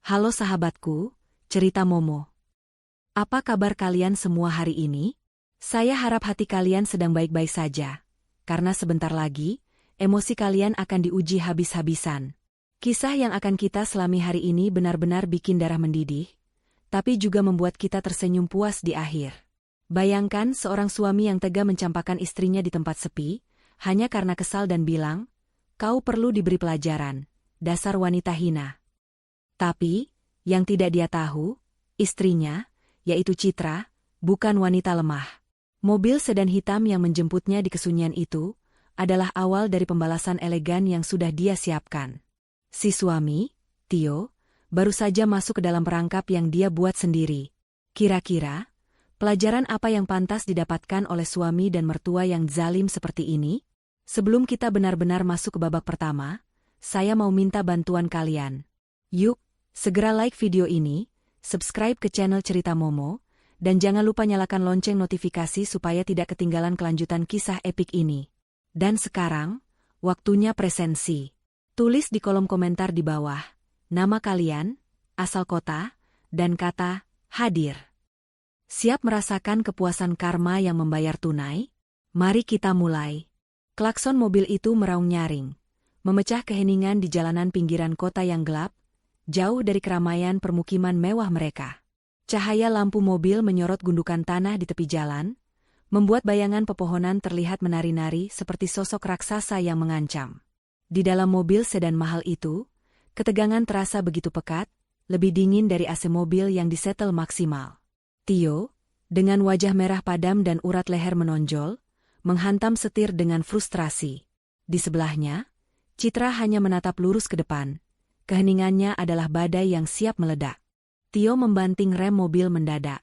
Halo sahabatku, cerita Momo. Apa kabar kalian semua hari ini? Saya harap hati kalian sedang baik-baik saja, karena sebentar lagi, emosi kalian akan diuji habis-habisan. Kisah yang akan kita selami hari ini benar-benar bikin darah mendidih, tapi juga membuat kita tersenyum puas di akhir. Bayangkan seorang suami yang tega mencampakkan istrinya di tempat sepi, hanya karena kesal dan bilang, "Kau perlu diberi pelajaran, dasar wanita hina." Tapi, yang tidak dia tahu, istrinya, yaitu Citra, bukan wanita lemah. Mobil sedan hitam yang menjemputnya di kesunyian itu, adalah awal dari pembalasan elegan yang sudah dia siapkan. Si suami, Tio, baru saja masuk ke dalam perangkap yang dia buat sendiri. Kira-kira, pelajaran apa yang pantas didapatkan oleh suami dan mertua yang zalim seperti ini? Sebelum kita benar-benar masuk ke babak pertama, saya mau minta bantuan kalian. Yuk, segera like video ini, subscribe ke channel Cerita Momo, dan jangan lupa nyalakan lonceng notifikasi supaya tidak ketinggalan kelanjutan kisah epik ini. Dan sekarang, waktunya presensi. Tulis di kolom komentar di bawah, nama kalian, asal kota, dan kata hadir. Siap merasakan kepuasan karma yang membayar tunai? Mari kita mulai. Klakson mobil itu meraung nyaring, memecah keheningan di jalanan pinggiran kota yang gelap, jauh dari keramaian permukiman mewah mereka. Cahaya lampu mobil menyorot gundukan tanah di tepi jalan, membuat bayangan pepohonan terlihat menari-nari seperti sosok raksasa yang mengancam. Di dalam mobil sedan mahal itu, ketegangan terasa begitu pekat, lebih dingin dari AC mobil yang disetel maksimal. Tio, dengan wajah merah padam dan urat leher menonjol, menghantam setir dengan frustrasi. Di sebelahnya, Citra hanya menatap lurus ke depan. Keheningannya adalah badai yang siap meledak. Tio membanting rem mobil mendadak.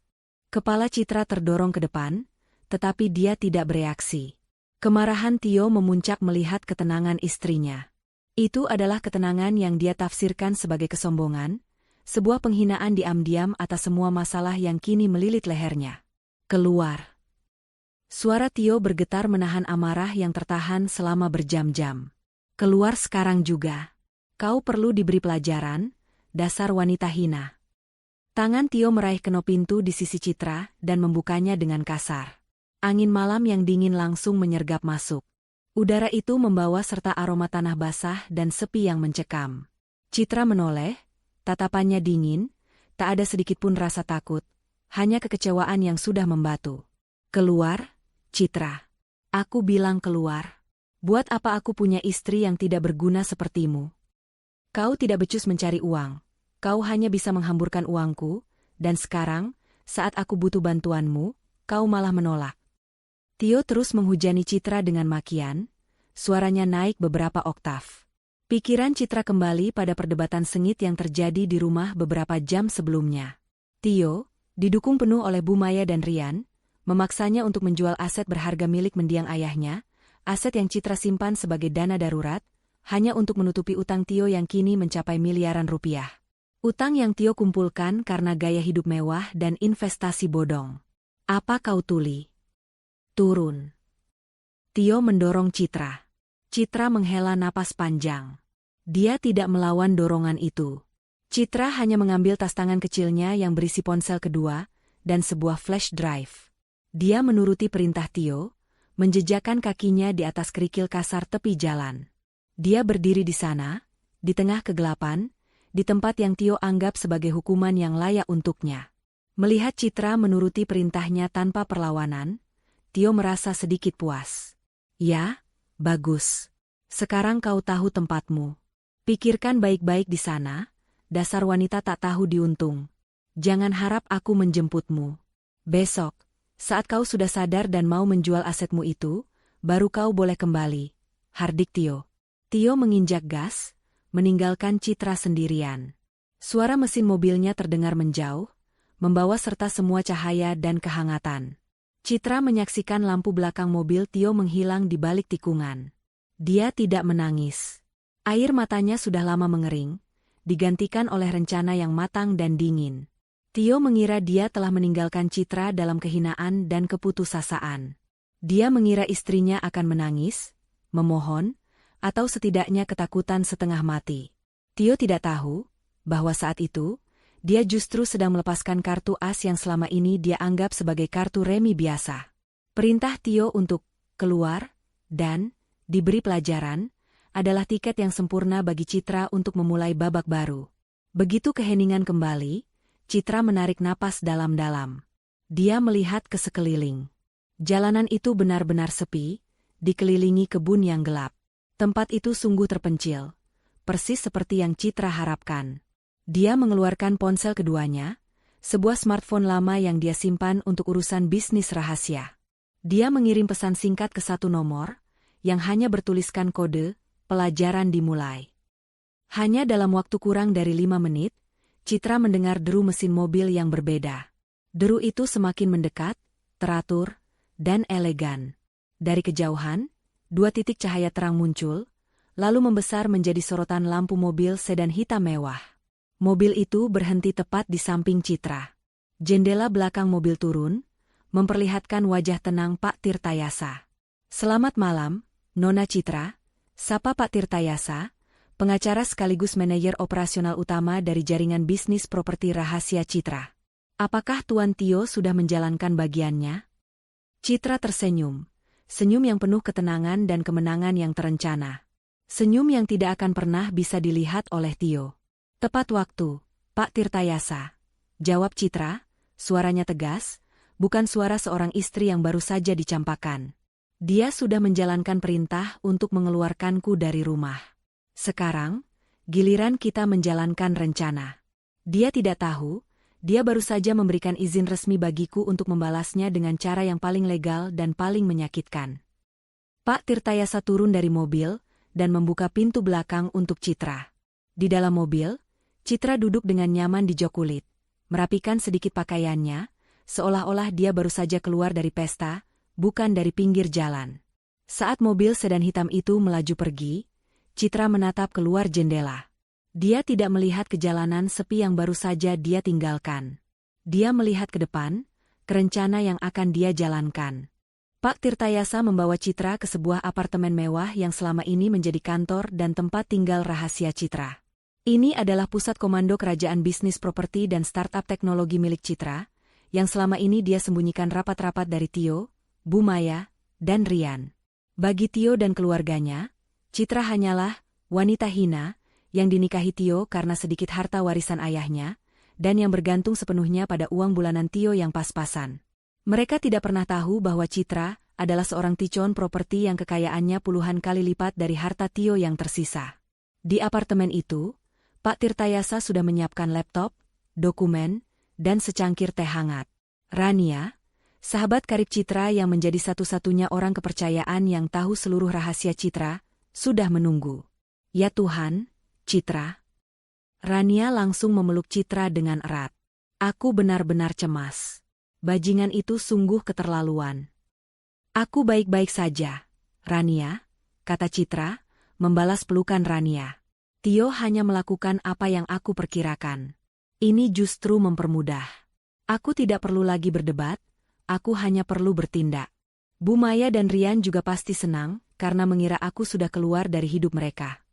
Kepala Citra terdorong ke depan, tetapi dia tidak bereaksi. Kemarahan Tio memuncak melihat ketenangan istrinya. Itu adalah ketenangan yang dia tafsirkan sebagai kesombongan, sebuah penghinaan diam-diam atas semua masalah yang kini melilit lehernya. Keluar. Suara Tio bergetar menahan amarah yang tertahan selama berjam-jam. Keluar sekarang juga. Kau perlu diberi pelajaran, dasar wanita hina. Tangan Tio meraih kenop pintu di sisi Citra dan membukanya dengan kasar. Angin malam yang dingin langsung menyergap masuk. Udara itu membawa serta aroma tanah basah dan sepi yang mencekam. Citra menoleh, tatapannya dingin, tak ada sedikitpun rasa takut, hanya kekecewaan yang sudah membatu. Keluar, Citra. Aku bilang keluar. Buat apa aku punya istri yang tidak berguna sepertimu? Kau tidak becus mencari uang, kau hanya bisa menghamburkan uangku, dan sekarang, saat aku butuh bantuanmu, kau malah menolak. Tio terus menghujani Citra dengan makian, suaranya naik beberapa oktav. Pikiran Citra kembali pada perdebatan sengit yang terjadi di rumah beberapa jam sebelumnya. Tio, didukung penuh oleh Bu Maya dan Rian, memaksanya untuk menjual aset berharga milik mendiang ayahnya, aset yang Citra simpan sebagai dana darurat, hanya untuk menutupi utang Tio yang kini mencapai miliaran rupiah. Utang yang Tio kumpulkan karena gaya hidup mewah dan investasi bodong. Apa kau tuli? Turun. Tio mendorong Citra. Citra menghela napas panjang. Dia tidak melawan dorongan itu. Citra hanya mengambil tas tangan kecilnya yang berisi ponsel kedua dan sebuah flash drive. Dia menuruti perintah Tio, menjejakkan kakinya di atas kerikil kasar tepi jalan. Dia berdiri di sana, di tengah kegelapan, di tempat yang Tio anggap sebagai hukuman yang layak untuknya. Melihat Citra menuruti perintahnya tanpa perlawanan, Tio merasa sedikit puas. Ya, bagus. Sekarang kau tahu tempatmu. Pikirkan baik-baik di sana, dasar wanita tak tahu diuntung. Jangan harap aku menjemputmu. Besok, saat kau sudah sadar dan mau menjual asetmu itu, baru kau boleh kembali. Hardik Tio. Tio menginjak gas, meninggalkan Citra sendirian. Suara mesin mobilnya terdengar menjauh, membawa serta semua cahaya dan kehangatan. Citra menyaksikan lampu belakang mobil Tio menghilang di balik tikungan. Dia tidak menangis. Air matanya sudah lama mengering, digantikan oleh rencana yang matang dan dingin. Tio mengira dia telah meninggalkan Citra dalam kehinaan dan keputusasaan. Dia mengira istrinya akan menangis, memohon, atau setidaknya ketakutan setengah mati. Tio tidak tahu, bahwa saat itu, dia justru sedang melepaskan kartu as yang selama ini dia anggap sebagai kartu remi biasa. Perintah Tio untuk keluar dan diberi pelajaran adalah tiket yang sempurna bagi Citra untuk memulai babak baru. Begitu keheningan kembali, Citra menarik napas dalam-dalam. Dia melihat ke sekeliling. Jalanan itu benar-benar sepi, dikelilingi kebun yang gelap. Tempat itu sungguh terpencil, persis seperti yang Citra harapkan. Dia mengeluarkan ponsel keduanya, sebuah smartphone lama yang dia simpan untuk urusan bisnis rahasia. Dia mengirim pesan singkat ke satu nomor, yang hanya bertuliskan kode, pelajaran dimulai. Hanya dalam waktu kurang dari 5 menit, Citra mendengar deru mesin mobil yang berbeda. Deru itu semakin mendekat, teratur, dan elegan. Dari kejauhan, 2 titik cahaya terang muncul, lalu membesar menjadi sorotan lampu mobil sedan hitam mewah. Mobil itu berhenti tepat di samping Citra. Jendela belakang mobil turun, memperlihatkan wajah tenang Pak Tirtayasa. "Selamat malam, Nona Citra," sapa Pak Tirtayasa, pengacara sekaligus manajer operasional utama dari jaringan bisnis properti rahasia Citra. "Apakah Tuan Tio sudah menjalankan bagiannya?" Citra tersenyum, senyum yang penuh ketenangan dan kemenangan yang terencana. Senyum yang tidak akan pernah bisa dilihat oleh Tio. "Tepat waktu, Pak Tirtayasa," jawab Citra, suaranya tegas, bukan suara seorang istri yang baru saja dicampakkan. "Dia sudah menjalankan perintah untuk mengeluarkanku dari rumah. Sekarang, giliran kita menjalankan rencana." Dia tidak tahu, dia baru saja memberikan izin resmi bagiku untuk membalasnya dengan cara yang paling legal dan paling menyakitkan. Pak Tirtayasa turun dari mobil dan membuka pintu belakang untuk Citra. Di dalam mobil, Citra duduk dengan nyaman di jok kulit, merapikan sedikit pakaiannya, seolah-olah dia baru saja keluar dari pesta, bukan dari pinggir jalan. Saat mobil sedan hitam itu melaju pergi, Citra menatap keluar jendela. Dia tidak melihat ke jalanan sepi yang baru saja dia tinggalkan. Dia melihat ke depan, ke rencana yang akan dia jalankan. Pak Tirtayasa membawa Citra ke sebuah apartemen mewah yang selama ini menjadi kantor dan tempat tinggal rahasia Citra. Ini adalah pusat komando kerajaan bisnis properti dan startup teknologi milik Citra, yang selama ini dia sembunyikan rapat-rapat dari Tio, Bu Maya, dan Rian. Bagi Tio dan keluarganya, Citra hanyalah wanita hina yang dinikahi Tio karena sedikit harta warisan ayahnya, dan yang bergantung sepenuhnya pada uang bulanan Tio yang pas-pasan. Mereka tidak pernah tahu bahwa Citra adalah seorang ticon properti yang kekayaannya puluhan kali lipat dari harta Tio yang tersisa. Di apartemen itu, Pak Tirtayasa sudah menyiapkan laptop, dokumen, dan secangkir teh hangat. Rania, sahabat karib Citra yang menjadi satu-satunya orang kepercayaan yang tahu seluruh rahasia Citra, sudah menunggu. "Ya Tuhan, Citra." Rania langsung memeluk Citra dengan erat. "Aku benar-benar cemas. Bajingan itu sungguh keterlaluan." "Aku baik-baik saja, Rania," kata Citra, membalas pelukan Rania. "Tio hanya melakukan apa yang aku perkirakan. Ini justru mempermudah. Aku tidak perlu lagi berdebat, aku hanya perlu bertindak." Bu Maya dan Rian juga pasti senang, karena mengira aku sudah keluar dari hidup mereka.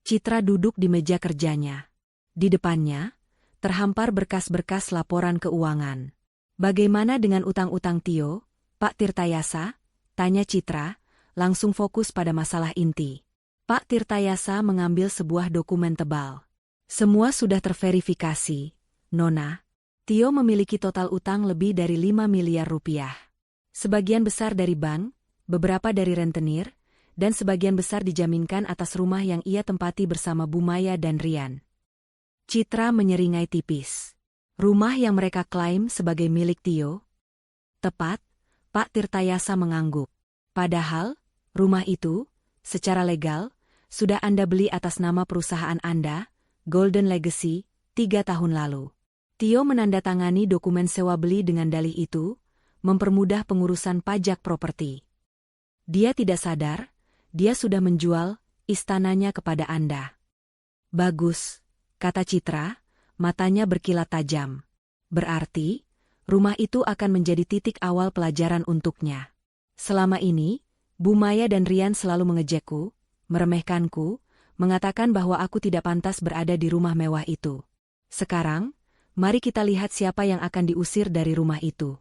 Citra duduk di meja kerjanya. Di depannya, terhampar berkas-berkas laporan keuangan. "Bagaimana dengan utang-utang Tio, Pak Tirtayasa?" tanya Citra, langsung fokus pada masalah inti. Pak Tirtayasa mengambil sebuah dokumen tebal. "Semua sudah terverifikasi, Nona. Tio memiliki total utang lebih dari 5 miliar rupiah. Sebagian besar dari bank, beberapa dari rentenir, dan sebagian besar dijaminkan atas rumah yang ia tempati bersama Bu Maya dan Rian." Citra menyeringai tipis. Rumah yang mereka klaim sebagai milik Tio? Tepat, Pak Tirtayasa mengangguk. Padahal, rumah itu, secara legal, sudah Anda beli atas nama perusahaan Anda, Golden Legacy, 3 tahun lalu. Tio menandatangani dokumen sewa beli dengan dalih itu, mempermudah pengurusan pajak properti. Dia tidak sadar, dia sudah menjual istananya kepada Anda. "Bagus," kata Citra, matanya berkilat tajam. "Berarti, rumah itu akan menjadi titik awal pelajaran untuknya. Selama ini, Bu Maya dan Rian selalu mengejekku, meremehkanku, mengatakan bahwa aku tidak pantas berada di rumah mewah itu. Sekarang, mari kita lihat siapa yang akan diusir dari rumah itu.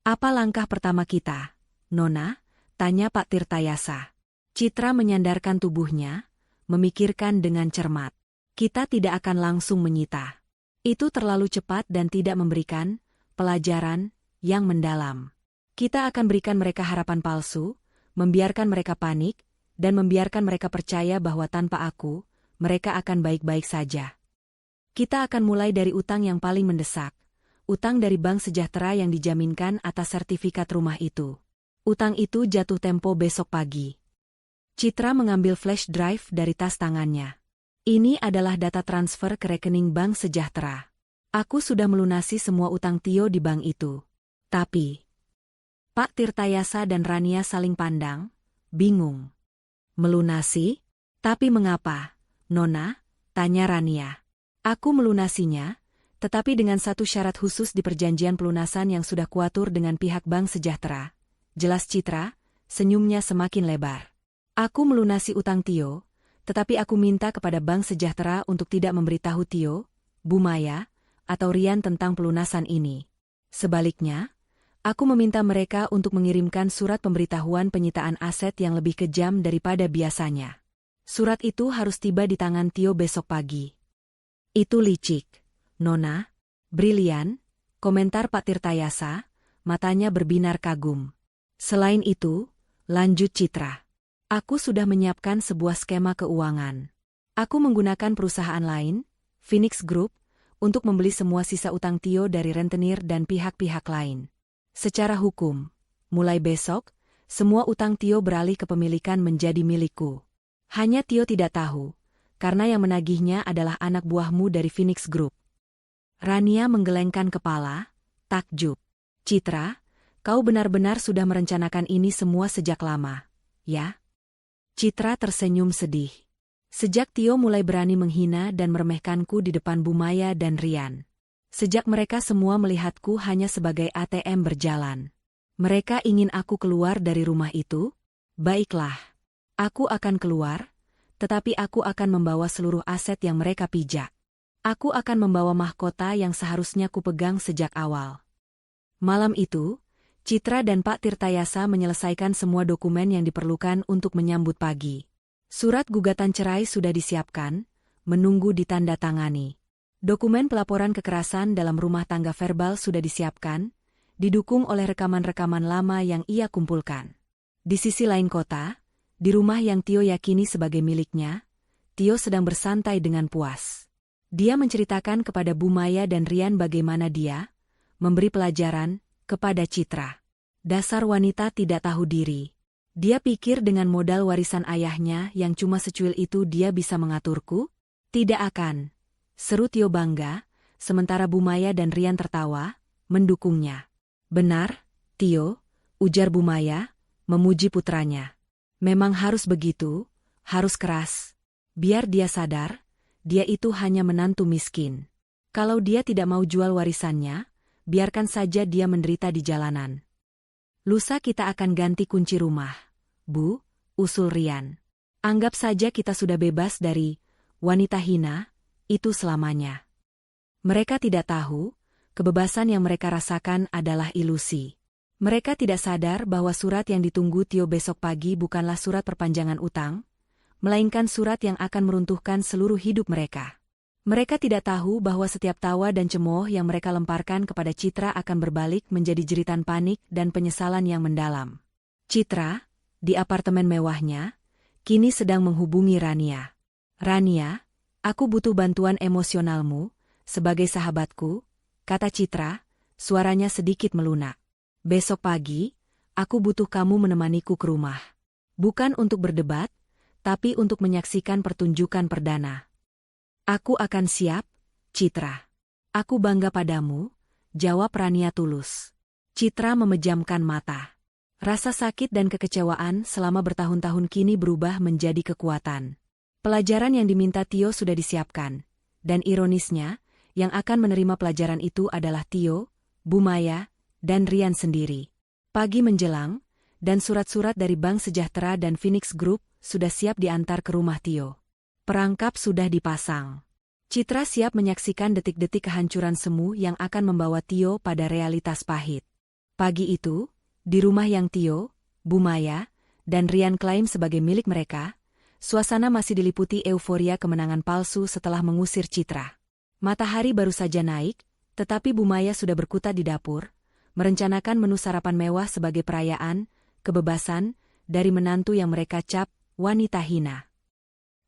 Apa langkah pertama kita, Nona? Tanya Pak Tirtayasa. Citra menyandarkan tubuhnya, memikirkan dengan cermat. Kita tidak akan langsung menyita. Itu terlalu cepat dan tidak memberikan pelajaran yang mendalam. Kita akan berikan mereka harapan palsu, membiarkan mereka panik, dan membiarkan mereka percaya bahwa tanpa aku, mereka akan baik-baik saja. Kita akan mulai dari utang yang paling mendesak, utang dari Bank Sejahtera yang dijaminkan atas sertifikat rumah itu. Utang itu jatuh tempo besok pagi. Citra mengambil flash drive dari tas tangannya. Ini adalah data transfer ke rekening Bank Sejahtera. Aku sudah melunasi semua utang Tio di bank itu. Tapi, Pak Tirtayasa dan Rania saling pandang, bingung. Melunasi? Tapi mengapa, Nona? Tanya Rania. Aku melunasinya, tetapi dengan satu syarat khusus di perjanjian pelunasan yang sudah kuatur dengan pihak Bank Sejahtera. Jelas Citra, senyumnya semakin lebar. Aku melunasi utang Tio, tetapi aku minta kepada Bank Sejahtera untuk tidak memberitahu Tio, Bu Maya, atau Rian tentang pelunasan ini. Sebaliknya, aku meminta mereka untuk mengirimkan surat pemberitahuan penyitaan aset yang lebih kejam daripada biasanya. Surat itu harus tiba di tangan Tio besok pagi. Itu licik, Nona. Brilian, komentar Pak Tirtayasa, matanya berbinar kagum. Selain itu, lanjut Citra. Aku sudah menyiapkan sebuah skema keuangan. Aku menggunakan perusahaan lain, Phoenix Group, untuk membeli semua sisa utang Tio dari rentenir dan pihak-pihak lain. Secara hukum, mulai besok, semua utang Tio beralih kepemilikan menjadi milikku. Hanya Tio tidak tahu, karena yang menagihnya adalah anak buahmu dari Phoenix Group. Rania menggelengkan kepala, takjub. Citra, kau benar-benar sudah merencanakan ini semua sejak lama, ya? Citra tersenyum sedih. Sejak Tio mulai berani menghina dan meremehkanku di depan Bu Maya dan Rian. Sejak mereka semua melihatku hanya sebagai ATM berjalan. Mereka ingin aku keluar dari rumah itu? Baiklah. Aku akan keluar, tetapi aku akan membawa seluruh aset yang mereka pijak. Aku akan membawa mahkota yang seharusnya kupegang sejak awal. Malam itu, Citra dan Pak Tirtayasa menyelesaikan semua dokumen yang diperlukan untuk menyambut pagi. Surat gugatan cerai sudah disiapkan, menunggu ditandatangani. Dokumen pelaporan kekerasan dalam rumah tangga verbal sudah disiapkan, didukung oleh rekaman-rekaman lama yang ia kumpulkan. Di sisi lain kota, di rumah yang Tio yakini sebagai miliknya, Tio sedang bersantai dengan puas. Dia menceritakan kepada Bu Maya dan Rian bagaimana dia memberi pelajaran kepada Citra. Dasar wanita tidak tahu diri. Dia pikir dengan modal warisan ayahnya yang cuma secuil itu dia bisa mengaturku? Tidak akan. Seru Tio bangga, sementara Bu Maya dan Rian tertawa, mendukungnya. Benar, Tio, ujar Bu Maya, memuji putranya. Memang harus begitu, harus keras. Biar dia sadar, dia itu hanya menantu miskin. Kalau dia tidak mau jual warisannya, biarkan saja dia menderita di jalanan. Lusa kita akan ganti kunci rumah, Bu, usul Rian. Anggap saja kita sudah bebas dari wanita hina, itu selamanya. Mereka tidak tahu, kebebasan yang mereka rasakan adalah ilusi. Mereka tidak sadar bahwa surat yang ditunggu Tio besok pagi bukanlah surat perpanjangan utang, melainkan surat yang akan meruntuhkan seluruh hidup mereka. Mereka tidak tahu bahwa setiap tawa dan cemooh yang mereka lemparkan kepada Citra akan berbalik menjadi jeritan panik dan penyesalan yang mendalam. Citra, di apartemen mewahnya, kini sedang menghubungi Rania. Rania, aku butuh bantuan emosionalmu, sebagai sahabatku, kata Citra, suaranya sedikit melunak. Besok pagi, aku butuh kamu menemaniku ke rumah. Bukan untuk berdebat, tapi untuk menyaksikan pertunjukan perdana. Aku akan siap, Citra. Aku bangga padamu, jawab Rania tulus. Citra memejamkan mata. Rasa sakit dan kekecewaan selama bertahun-tahun kini berubah menjadi kekuatan. Pelajaran yang diminta Tio sudah disiapkan, dan ironisnya, yang akan menerima pelajaran itu adalah Tio, Bu Maya, dan Rian sendiri. Pagi menjelang, dan surat-surat dari Bank Sejahtera dan Phoenix Group sudah siap diantar ke rumah Tio. Perangkap sudah dipasang. Citra siap menyaksikan detik-detik kehancuran semu yang akan membawa Tio pada realitas pahit. Pagi itu, di rumah yang Tio, Bu Maya, dan Rian klaim sebagai milik mereka, suasana masih diliputi euforia kemenangan palsu setelah mengusir Citra. Matahari baru saja naik, tetapi Bu Maya sudah berkutat di dapur, merencanakan menu sarapan mewah sebagai perayaan, kebebasan, dari menantu yang mereka cap wanita hina.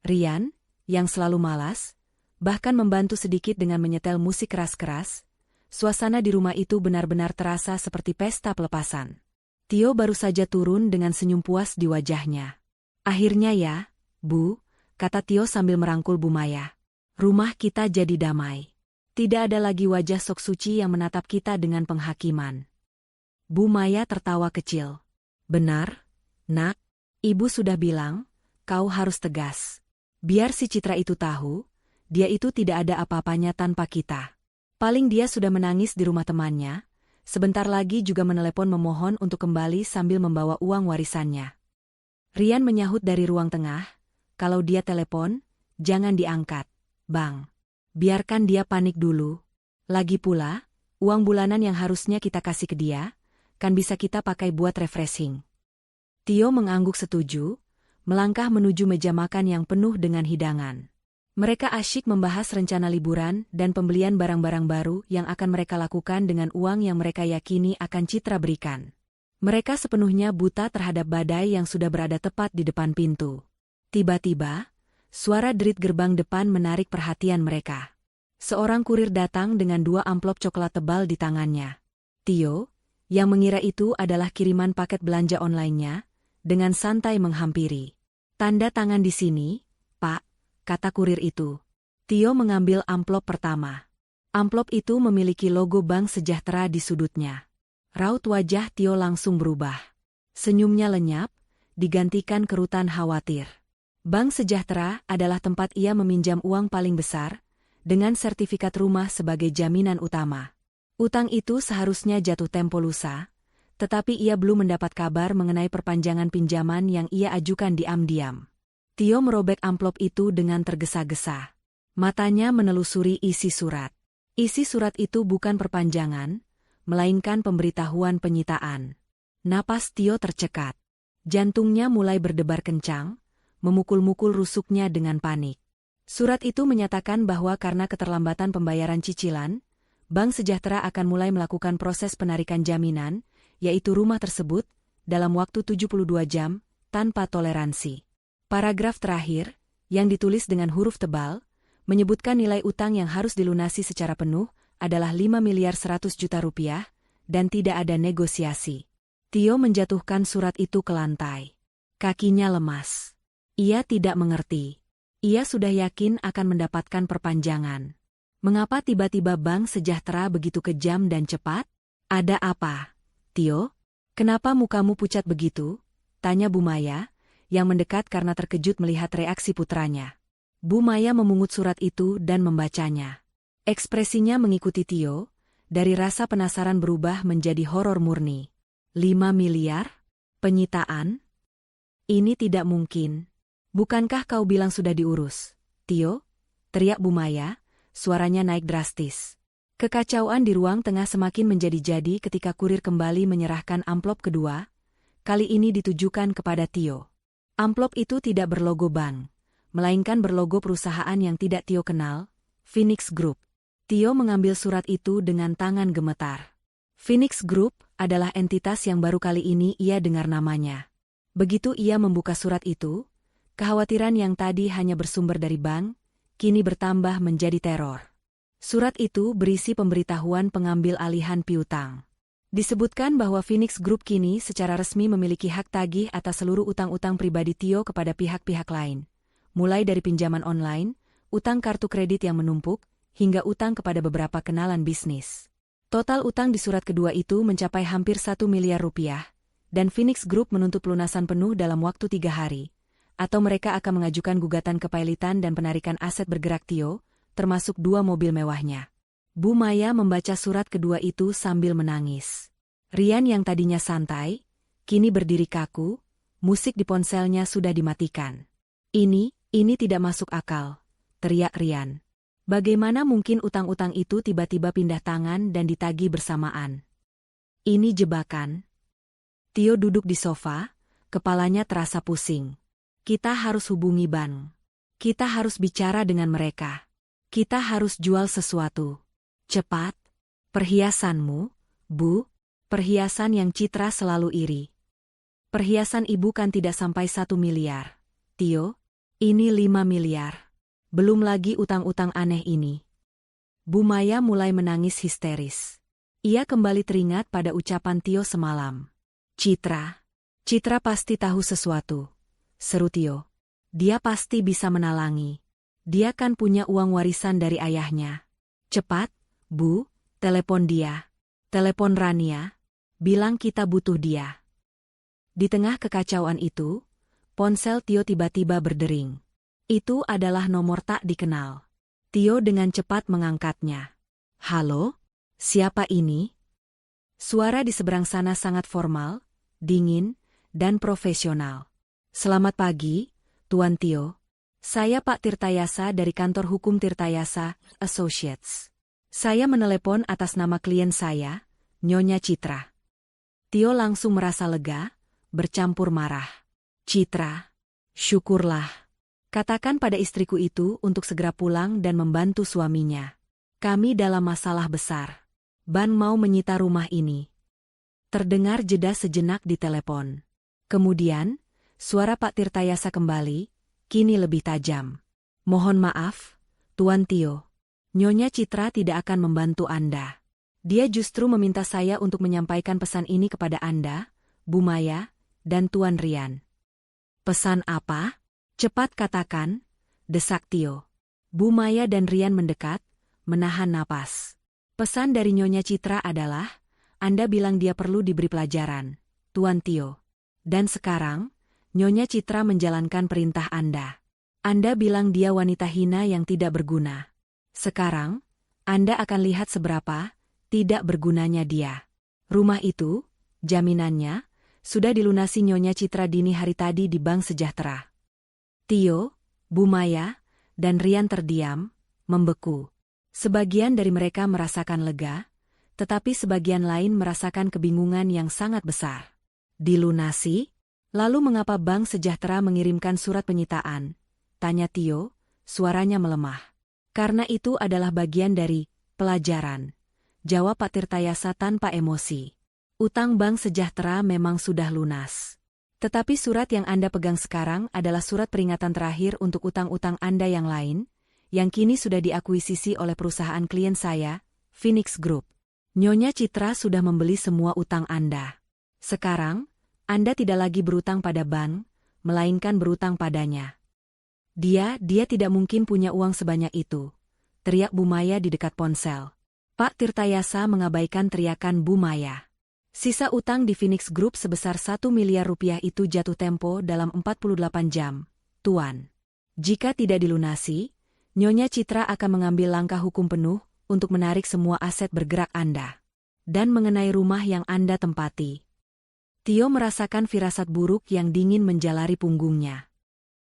Rian, yang selalu malas, bahkan membantu sedikit dengan menyetel musik keras-keras, suasana di rumah itu benar-benar terasa seperti pesta pelepasan. Tio baru saja turun dengan senyum puas di wajahnya. Akhirnya ya, Bu, kata Tio sambil merangkul Bu Maya. Rumah kita jadi damai. Tidak ada lagi wajah sok suci yang menatap kita dengan penghakiman. Bu Maya tertawa kecil. Benar, Nak, Ibu sudah bilang, kau harus tegas. Biar si Citra itu tahu, dia itu tidak ada apa-apanya tanpa kita. Paling dia sudah menangis di rumah temannya, sebentar lagi juga menelepon memohon untuk kembali sambil membawa uang warisannya. Rian menyahut dari ruang tengah, kalau dia telepon, jangan diangkat, Bang. Biarkan dia panik dulu. Lagi pula, uang bulanan yang harusnya kita kasih ke dia, kan bisa kita pakai buat refreshing. Tio mengangguk setuju, melangkah menuju meja makan yang penuh dengan hidangan. Mereka asyik membahas rencana liburan dan pembelian barang-barang baru yang akan mereka lakukan dengan uang yang mereka yakini akan Citra berikan. Mereka sepenuhnya buta terhadap badai yang sudah berada tepat di depan pintu. Tiba-tiba, suara derit gerbang depan menarik perhatian mereka. Seorang kurir datang dengan 2 amplop coklat tebal di tangannya. Tio, yang mengira itu adalah kiriman paket belanja online-nya, dengan santai menghampiri. Tanda tangan di sini, Pak, kata kurir itu. Tio mengambil amplop pertama. Amplop itu memiliki logo Bank Sejahtera di sudutnya. Raut wajah Tio langsung berubah. Senyumnya lenyap, digantikan kerutan khawatir. Bank Sejahtera adalah tempat ia meminjam uang paling besar, dengan sertifikat rumah sebagai jaminan utama. Utang itu seharusnya jatuh tempo lusa, tetapi ia belum mendapat kabar mengenai perpanjangan pinjaman yang ia ajukan diam-diam. Tio merobek amplop itu dengan tergesa-gesa. Matanya menelusuri isi surat. Isi surat itu bukan perpanjangan, melainkan pemberitahuan penyitaan. Napas Tio tercekat. Jantungnya mulai berdebar kencang, memukul-mukul rusuknya dengan panik. Surat itu menyatakan bahwa karena keterlambatan pembayaran cicilan, Bank Sejahtera akan mulai melakukan proses penarikan jaminan, yaitu rumah tersebut, dalam waktu 72 jam, tanpa toleransi. Paragraf terakhir, yang ditulis dengan huruf tebal, menyebutkan nilai utang yang harus dilunasi secara penuh adalah 5 miliar 100 juta rupiah, dan tidak ada negosiasi. Tio menjatuhkan surat itu ke lantai. Kakinya lemas. Ia tidak mengerti. Ia sudah yakin akan mendapatkan perpanjangan. Mengapa tiba-tiba Bank Sejahtera begitu kejam dan cepat? Ada apa, Tio? Kenapa mukamu pucat begitu? Tanya Bu Maya, yang mendekat karena terkejut melihat reaksi putranya. Bu Maya memungut surat itu dan membacanya. Ekspresinya mengikuti Tio, dari rasa penasaran berubah menjadi horor murni. 5 miliar? Penyitaan? Ini tidak mungkin. Bukankah kau bilang sudah diurus, Tio? Teriak Bu Maya, suaranya naik drastis. Kekacauan di ruang tengah semakin menjadi-jadi ketika kurir kembali menyerahkan amplop kedua, kali ini ditujukan kepada Tio. Amplop itu tidak berlogo bank, melainkan berlogo perusahaan yang tidak Tio kenal, Phoenix Group. Tio mengambil surat itu dengan tangan gemetar. Phoenix Group adalah entitas yang baru kali ini ia dengar namanya. Begitu ia membuka surat itu, kekhawatiran yang tadi hanya bersumber dari bank, kini bertambah menjadi teror. Surat itu berisi pemberitahuan pengambil alihan piutang. Disebutkan bahwa Phoenix Group kini secara resmi memiliki hak tagih atas seluruh utang-utang pribadi Tio kepada pihak-pihak lain, mulai dari pinjaman online, utang kartu kredit yang menumpuk, hingga utang kepada beberapa kenalan bisnis. Total utang di surat kedua itu mencapai hampir 1 miliar rupiah, dan Phoenix Group menuntut pelunasan penuh dalam waktu 3 hari, atau mereka akan mengajukan gugatan kepailitan dan penarikan aset bergerak Tio, termasuk 2 mobil mewahnya. Bu Maya membaca surat kedua itu sambil menangis. Rian yang tadinya santai, kini berdiri kaku, musik di ponselnya sudah dimatikan. Ini Ini tidak masuk akal, teriak Rian. Bagaimana mungkin utang-utang itu tiba-tiba pindah tangan dan ditagih bersamaan? Ini jebakan. Tio duduk di sofa, kepalanya terasa pusing. Kita harus hubungi bank. Kita harus bicara dengan mereka. Kita harus jual sesuatu. Cepat. Perhiasanmu, Bu. Perhiasan yang Citra selalu iri. Perhiasan ibu kan tidak sampai 1 miliar. Tio, ini 5 miliar. Belum lagi utang-utang aneh ini. Bu Maya mulai menangis histeris. Ia kembali teringat pada ucapan Tio semalam. Citra pasti tahu sesuatu. Seru Tio. Dia pasti bisa menalangi. Dia kan punya uang warisan dari ayahnya. Cepat, Bu, telepon dia. Telepon Rania. Bilang kita butuh dia. Di tengah kekacauan itu, ponsel Tio tiba-tiba berdering. Itu adalah nomor tak dikenal. Tio dengan cepat mengangkatnya. Halo? Siapa ini? Suara di seberang sana sangat formal, dingin, dan profesional. Selamat pagi, Tuan Tio. Saya Pak Tirtayasa dari kantor hukum Tirtayasa Associates. Saya menelepon atas nama klien saya, Nyonya Citra. Tio langsung merasa lega, bercampur marah. Citra, syukurlah. Katakan pada istriku itu untuk segera pulang dan membantu suaminya. Kami dalam masalah besar. Ban mau menyita rumah ini. Terdengar jeda sejenak di telepon. Kemudian, suara Pak Tirtayasa kembali, kini lebih tajam. Mohon maaf, Tuan Tio. Nyonya Citra tidak akan membantu Anda. Dia justru meminta saya untuk menyampaikan pesan ini kepada Anda, Bu Maya, dan Tuan Rian. Pesan apa? Cepat katakan, desak Tio. Bu Maya dan Rian mendekat, menahan napas. Pesan dari Nyonya Citra adalah, Anda bilang dia perlu diberi pelajaran, Tuan Tio. Dan sekarang, Nyonya Citra menjalankan perintah Anda. Anda bilang dia wanita hina yang tidak berguna. Sekarang, Anda akan lihat seberapa tidak bergunanya dia. Rumah itu, jaminannya, sudah dilunasi Nyonya Citra dini hari tadi di Bank Sejahtera. Tio, Bu Maya, dan Rian terdiam, membeku. Sebagian dari mereka merasakan lega, tetapi sebagian lain merasakan kebingungan yang sangat besar. Dilunasi? Lalu mengapa Bank Sejahtera mengirimkan surat penyitaan? Tanya Tio, suaranya melemah. Karena itu adalah bagian dari pelajaran. Jawab Pak Tirtayasa tanpa emosi. Utang Bank Sejahtera memang sudah lunas. Tetapi surat yang Anda pegang sekarang adalah surat peringatan terakhir untuk utang-utang Anda yang lain, yang kini sudah diakuisisi oleh perusahaan klien saya, Phoenix Group. Nyonya Citra sudah membeli semua utang Anda. Sekarang, Anda tidak lagi berutang pada bank, melainkan berutang padanya. Dia tidak mungkin punya uang sebanyak itu, teriak Bu Maya di dekat ponsel. Pak Tirtayasa mengabaikan teriakan Bu Maya. Sisa utang di Phoenix Group sebesar 1 miliar rupiah itu jatuh tempo dalam 48 jam, Tuan. Jika tidak dilunasi, Nyonya Citra akan mengambil langkah hukum penuh untuk menarik semua aset bergerak Anda. Dan mengenai rumah yang Anda tempati. Tio merasakan firasat buruk yang dingin menjalari punggungnya.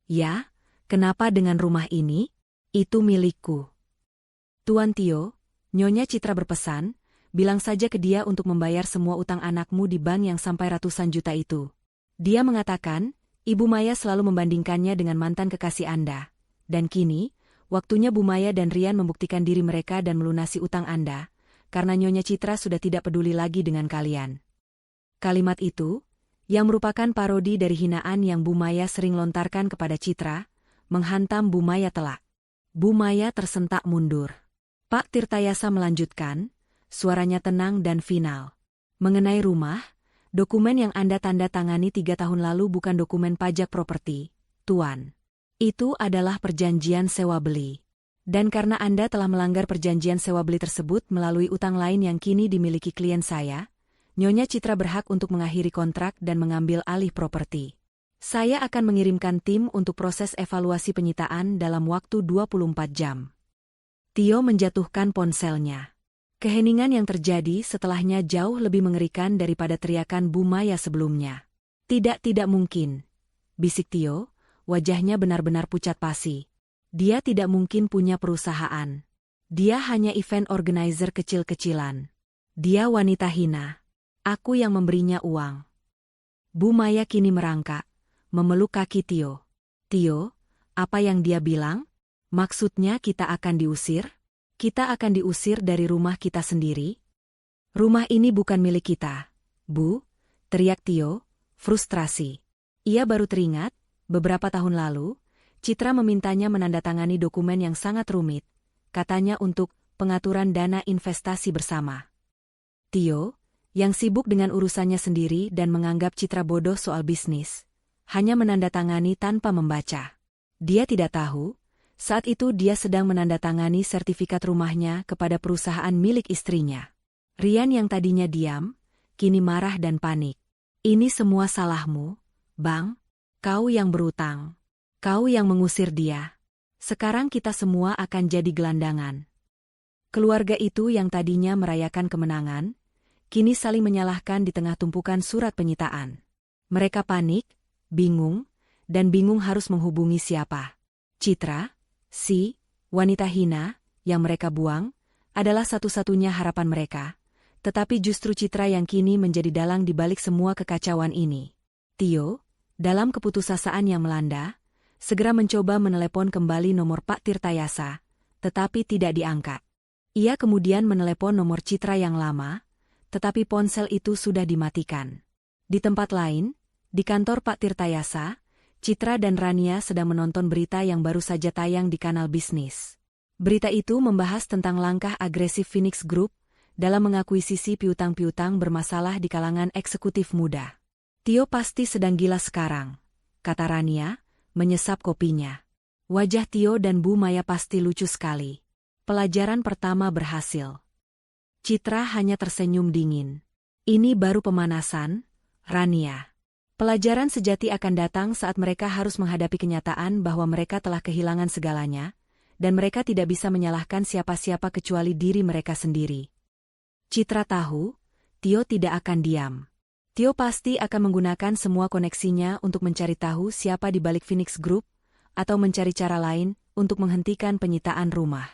Ya, kenapa dengan rumah ini? Itu milikku. Tuan Tio, Nyonya Citra berpesan, bilang saja ke dia untuk membayar semua utang anakmu di bank yang sampai ratusan juta itu. Dia mengatakan, Ibu Maya selalu membandingkannya dengan mantan kekasih Anda. Dan kini, waktunya Bu Maya dan Rian membuktikan diri mereka dan melunasi utang Anda, karena Nyonya Citra sudah tidak peduli lagi dengan kalian. Kalimat itu, yang merupakan parodi dari hinaan yang Bu Maya sering lontarkan kepada Citra, menghantam Bu Maya telak. Bu Maya tersentak mundur. Pak Tirtayasa melanjutkan, suaranya tenang dan final. Mengenai rumah, dokumen yang Anda tanda tangani 3 tahun lalu bukan dokumen pajak properti, Tuan. Itu adalah perjanjian sewa-beli. Dan karena Anda telah melanggar perjanjian sewa-beli tersebut melalui utang lain yang kini dimiliki klien saya, Nyonya Citra berhak untuk mengakhiri kontrak dan mengambil alih properti. Saya akan mengirimkan tim untuk proses evaluasi penyitaan dalam waktu 24 jam. Tio menjatuhkan ponselnya. Keheningan yang terjadi setelahnya jauh lebih mengerikan daripada teriakan Bu Maya sebelumnya. Tidak mungkin, bisik Tio, wajahnya benar-benar pucat pasi. Dia tidak mungkin punya perusahaan. Dia hanya event organizer kecil-kecilan. Dia wanita hina. Aku yang memberinya uang. Bu Maya kini merangkak, memeluk kaki Tio. Tio, apa yang dia bilang? Maksudnya kita akan diusir? Kita akan diusir dari rumah kita sendiri? Rumah ini bukan milik kita, Bu, teriak Tio, frustrasi. Ia baru teringat, beberapa tahun lalu, Citra memintanya menandatangani dokumen yang sangat rumit, katanya untuk pengaturan dana investasi bersama. Tio, yang sibuk dengan urusannya sendiri dan menganggap Citra bodoh soal bisnis, hanya menandatangani tanpa membaca. Dia tidak tahu, saat itu dia sedang menandatangani sertifikat rumahnya kepada perusahaan milik istrinya. Rian yang tadinya diam, kini marah dan panik. Ini semua salahmu, Bang. Kau yang berutang. Kau yang mengusir dia. Sekarang kita semua akan jadi gelandangan. Keluarga itu yang tadinya merayakan kemenangan, kini saling menyalahkan di tengah tumpukan surat penyitaan. Mereka panik, bingung, dan bingung harus menghubungi siapa. Citra, si wanita hina, yang mereka buang, adalah satu-satunya harapan mereka. Tetapi justru Citra yang kini menjadi dalang di balik semua kekacauan ini. Tio, dalam keputusasaan yang melanda, segera mencoba menelepon kembali nomor Pak Tirtayasa, tetapi tidak diangkat. Ia kemudian menelepon nomor Citra yang lama, tetapi ponsel itu sudah dimatikan. Di tempat lain, di kantor Pak Tirtayasa, Citra dan Rania sedang menonton berita yang baru saja tayang di kanal bisnis. Berita itu membahas tentang langkah agresif Phoenix Group dalam mengakuisisi piutang-piutang bermasalah di kalangan eksekutif muda. Tio pasti sedang gila sekarang, kata Rania, menyesap kopinya. Wajah Tio dan Bu Maya pasti lucu sekali. Pelajaran pertama berhasil. Citra hanya tersenyum dingin. Ini baru pemanasan, Rania. Pelajaran sejati akan datang saat mereka harus menghadapi kenyataan bahwa mereka telah kehilangan segalanya, dan mereka tidak bisa menyalahkan siapa-siapa kecuali diri mereka sendiri. Citra tahu, Tio tidak akan diam. Tio pasti akan menggunakan semua koneksinya untuk mencari tahu siapa di balik Phoenix Group, atau mencari cara lain untuk menghentikan penyitaan rumah.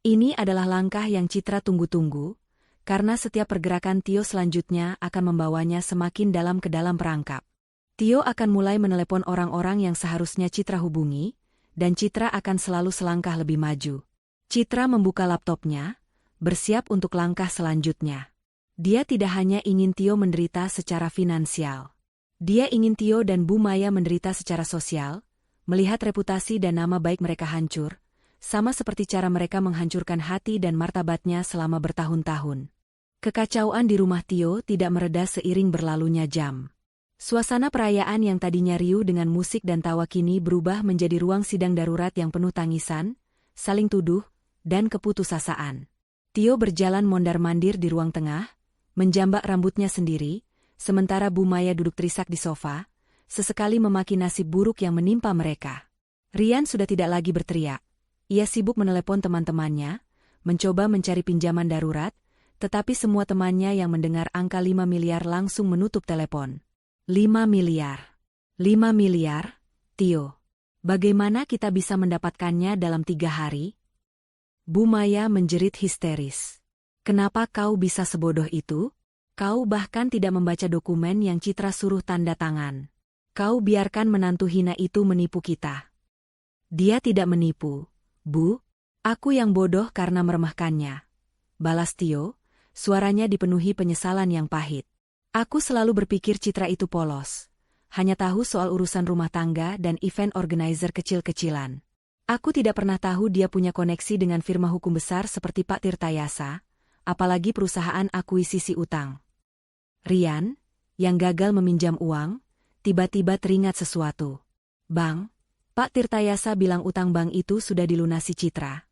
Ini adalah langkah yang Citra tunggu-tunggu, karena setiap pergerakan Tio selanjutnya akan membawanya semakin dalam ke dalam perangkap. Tio akan mulai menelepon orang-orang yang seharusnya Citra hubungi, dan Citra akan selalu selangkah lebih maju. Citra membuka laptopnya, bersiap untuk langkah selanjutnya. Dia tidak hanya ingin Tio menderita secara finansial. Dia ingin Tio dan Bu Maya menderita secara sosial, melihat reputasi dan nama baik mereka hancur, sama seperti cara mereka menghancurkan hati dan martabatnya selama bertahun-tahun. Kekacauan di rumah Tio tidak mereda seiring berlalunya jam. Suasana perayaan yang tadinya riuh dengan musik dan tawa kini berubah menjadi ruang sidang darurat yang penuh tangisan, saling tuduh, dan keputusasaan. Tio berjalan mondar-mandir di ruang tengah, menjambak rambutnya sendiri, sementara Bu Maya duduk terisak di sofa, sesekali memaki nasib buruk yang menimpa mereka. Rian sudah tidak lagi berteriak. Ia sibuk menelepon teman-temannya, mencoba mencari pinjaman darurat, tetapi semua temannya yang mendengar angka 5 miliar langsung menutup telepon. 5 miliar. 5 miliar, Tio. Bagaimana kita bisa mendapatkannya dalam 3 hari? Bu Maya menjerit histeris. Kenapa kau bisa sebodoh itu? Kau bahkan tidak membaca dokumen yang Citra suruh tanda tangan. Kau biarkan menantu hina itu menipu kita. Dia tidak menipu, Bu. Aku yang bodoh karena meremehkannya. Balas Tio, suaranya dipenuhi penyesalan yang pahit. Aku selalu berpikir Citra itu polos. Hanya tahu soal urusan rumah tangga dan event organizer kecil-kecilan. Aku tidak pernah tahu dia punya koneksi dengan firma hukum besar seperti Pak Tirtayasa, apalagi perusahaan akuisisi utang. Rian, yang gagal meminjam uang, tiba-tiba teringat sesuatu. Bang, Pak Tirtayasa bilang utang bank itu sudah dilunasi Citra.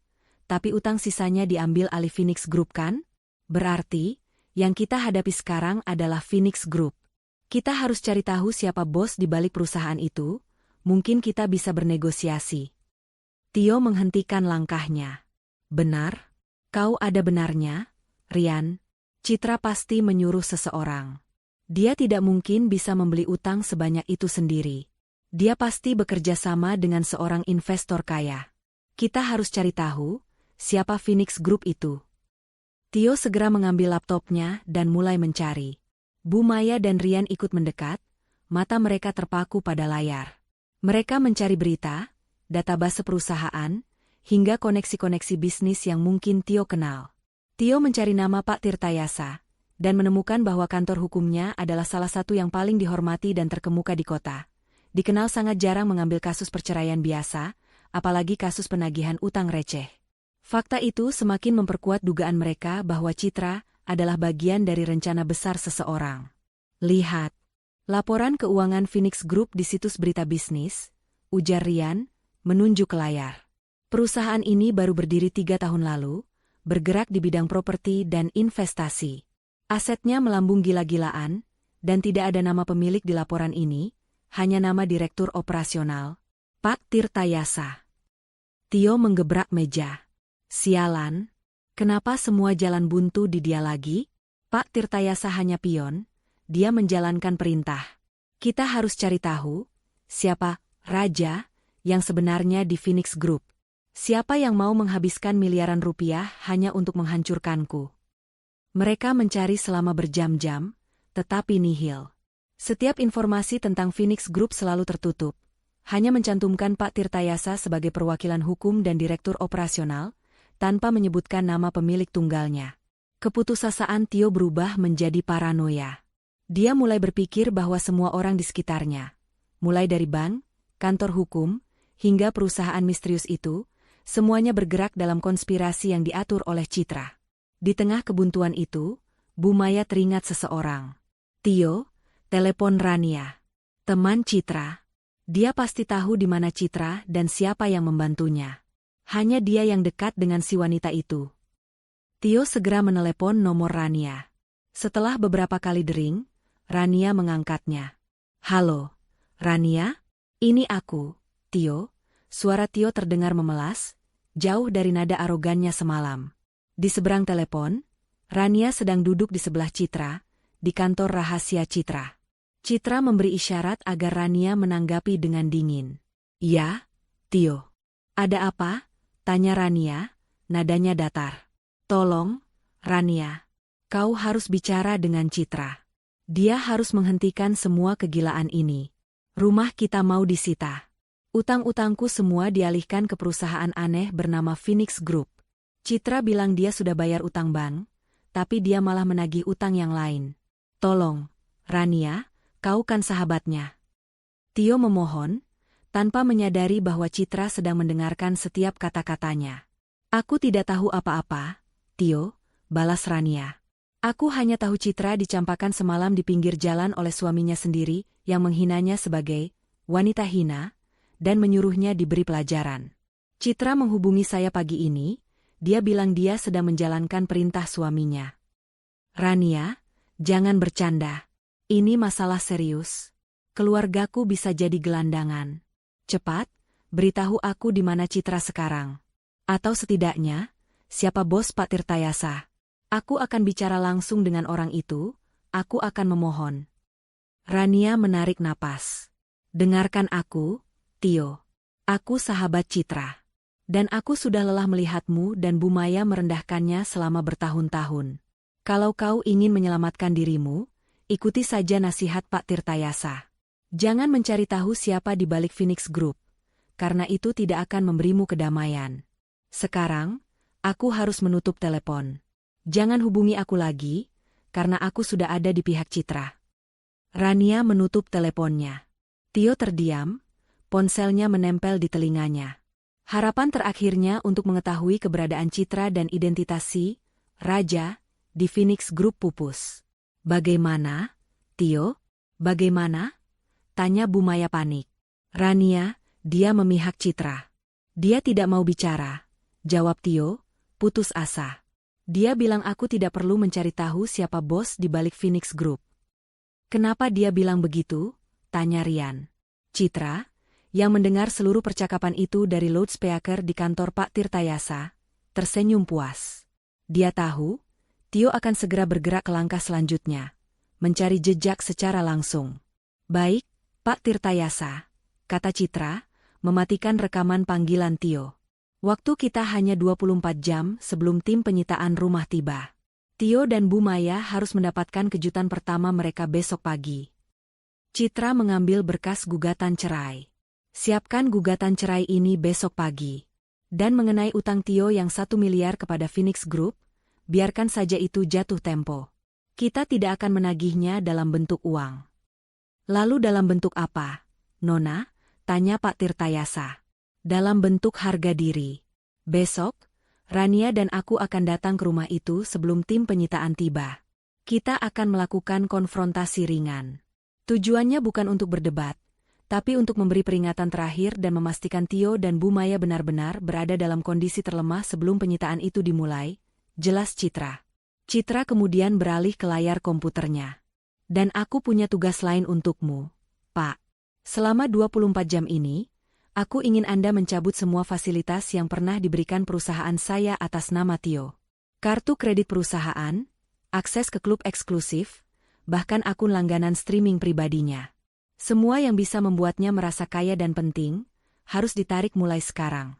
Tapi utang sisanya diambil alih Phoenix Group kan? Berarti, yang kita hadapi sekarang adalah Phoenix Group. Kita harus cari tahu siapa bos di balik perusahaan itu, mungkin kita bisa bernegosiasi. Tio menghentikan langkahnya. Benar? Kau ada benarnya, Rian? Citra pasti menyuruh seseorang. Dia tidak mungkin bisa membeli utang sebanyak itu sendiri. Dia pasti bekerja sama dengan seorang investor kaya. Kita harus cari tahu, siapa Phoenix Group itu. Tio segera mengambil laptopnya dan mulai mencari. Bu Maya dan Rian ikut mendekat, mata mereka terpaku pada layar. Mereka mencari berita, database perusahaan, hingga koneksi-koneksi bisnis yang mungkin Tio kenal. Tio mencari nama Pak Tirtayasa, dan menemukan bahwa kantor hukumnya adalah salah satu yang paling dihormati dan terkemuka di kota. Dikenal sangat jarang mengambil kasus perceraian biasa, apalagi kasus penagihan utang receh. Fakta itu semakin memperkuat dugaan mereka bahwa Citra adalah bagian dari rencana besar seseorang. Lihat. Laporan keuangan Phoenix Group di situs berita bisnis, ujar Rian, menunjuk ke layar. Perusahaan ini baru berdiri 3 tahun lalu, bergerak di bidang properti dan investasi. Asetnya melambung gila-gilaan, dan tidak ada nama pemilik di laporan ini, hanya nama direktur operasional, Pak Tirtayasa. Tio menggebrak meja. Sialan, kenapa semua jalan buntu di dia lagi? Pak Tirtayasa hanya pion, dia menjalankan perintah. Kita harus cari tahu, siapa raja yang sebenarnya di Phoenix Group. Siapa yang mau menghabiskan miliaran rupiah hanya untuk menghancurkanku? Mereka mencari selama berjam-jam, tetapi nihil. Setiap informasi tentang Phoenix Group selalu tertutup. Hanya mencantumkan Pak Tirtayasa sebagai perwakilan hukum dan direktur operasional, tanpa menyebutkan nama pemilik tunggalnya. Keputusasaan Tio berubah menjadi paranoia. Dia mulai berpikir bahwa semua orang di sekitarnya, mulai dari bank, kantor hukum, hingga perusahaan misterius itu, semuanya bergerak dalam konspirasi yang diatur oleh Citra. Di tengah kebuntuan itu, Bu Maya teringat seseorang. Tio, telepon Rania. Teman Citra. Dia pasti tahu di mana Citra dan siapa yang membantunya. Hanya dia yang dekat dengan si wanita itu. Tio segera menelepon nomor Rania. Setelah beberapa kali dering, Rania mengangkatnya. Halo, Rania? Ini aku, Tio. Suara Tio terdengar memelas, jauh dari nada arogannya semalam. Di seberang telepon, Rania sedang duduk di sebelah Citra, di kantor rahasia Citra. Citra memberi isyarat agar Rania menanggapi dengan dingin. Ya, Tio. Ada apa? Tanya Rania, nadanya datar. Tolong, Rania. Kau harus bicara dengan Citra. Dia harus menghentikan semua kegilaan ini. Rumah kita mau disita. Utang-utangku semua dialihkan ke perusahaan aneh bernama Phoenix Group. Citra bilang dia sudah bayar utang bank, tapi dia malah menagih utang yang lain. Tolong, Rania, kau kan sahabatnya. Tio memohon, tanpa menyadari bahwa Citra sedang mendengarkan setiap kata-katanya. Aku tidak tahu apa-apa, Tio, balas Rania. Aku hanya tahu Citra dicampakkan semalam di pinggir jalan oleh suaminya sendiri yang menghinanya sebagai wanita hina dan menyuruhnya diberi pelajaran. Citra menghubungi saya pagi ini, dia bilang dia sedang menjalankan perintah suaminya. Rania, jangan bercanda. Ini masalah serius. Keluargaku bisa jadi gelandangan. Cepat, beritahu aku di mana Citra sekarang. Atau setidaknya, siapa bos Pak Tirtayasa. Aku akan bicara langsung dengan orang itu, aku akan memohon. Rania menarik napas. Dengarkan aku, Tio. Aku sahabat Citra. Dan aku sudah lelah melihatmu dan Bu Maya merendahkannya selama bertahun-tahun. Kalau kau ingin menyelamatkan dirimu, ikuti saja nasihat Pak Tirtayasa. Jangan mencari tahu siapa di balik Phoenix Group, karena itu tidak akan memberimu kedamaian. Sekarang, aku harus menutup telepon. Jangan hubungi aku lagi, karena aku sudah ada di pihak Citra. Rania menutup teleponnya. Tio terdiam, ponselnya menempel di telinganya. Harapan terakhirnya untuk mengetahui keberadaan Citra dan identitas si raja di Phoenix Group pupus. Bagaimana, Tio? Bagaimana? Tanya Bu Maya panik. Rania, dia memihak Citra. Dia tidak mau bicara, jawab Tio, putus asa. Dia bilang aku tidak perlu mencari tahu siapa bos di balik Phoenix Group. Kenapa dia bilang begitu? Tanya Rian. Citra, yang mendengar seluruh percakapan itu dari loudspeaker di kantor Pak Tirtayasa, tersenyum puas. Dia tahu, Tio akan segera bergerak ke langkah selanjutnya, mencari jejak secara langsung. Baik, Pak Tirtayasa, kata Citra, mematikan rekaman panggilan Tio. Waktu kita hanya 24 jam sebelum tim penyitaan rumah tiba. Tio dan Bu Maya harus mendapatkan kejutan pertama mereka besok pagi. Citra mengambil berkas gugatan cerai. Siapkan gugatan cerai ini besok pagi. Dan mengenai utang Tio yang 1 miliar kepada Phoenix Group, biarkan saja itu jatuh tempo. Kita tidak akan menagihnya dalam bentuk uang. Lalu dalam bentuk apa, Nona? Tanya Pak Tirtayasa. Dalam bentuk harga diri. Besok, Rania dan aku akan datang ke rumah itu sebelum tim penyitaan tiba. Kita akan melakukan konfrontasi ringan. Tujuannya bukan untuk berdebat, tapi untuk memberi peringatan terakhir dan memastikan Tio dan Bu Maya benar-benar berada dalam kondisi terlemah sebelum penyitaan itu dimulai, jelas Citra. Citra kemudian beralih ke layar komputernya. Dan aku punya tugas lain untukmu, Pak. Selama 24 jam ini, aku ingin Anda mencabut semua fasilitas yang pernah diberikan perusahaan saya atas nama Tio. Kartu kredit perusahaan, akses ke klub eksklusif, bahkan akun langganan streaming pribadinya. Semua yang bisa membuatnya merasa kaya dan penting, harus ditarik mulai sekarang.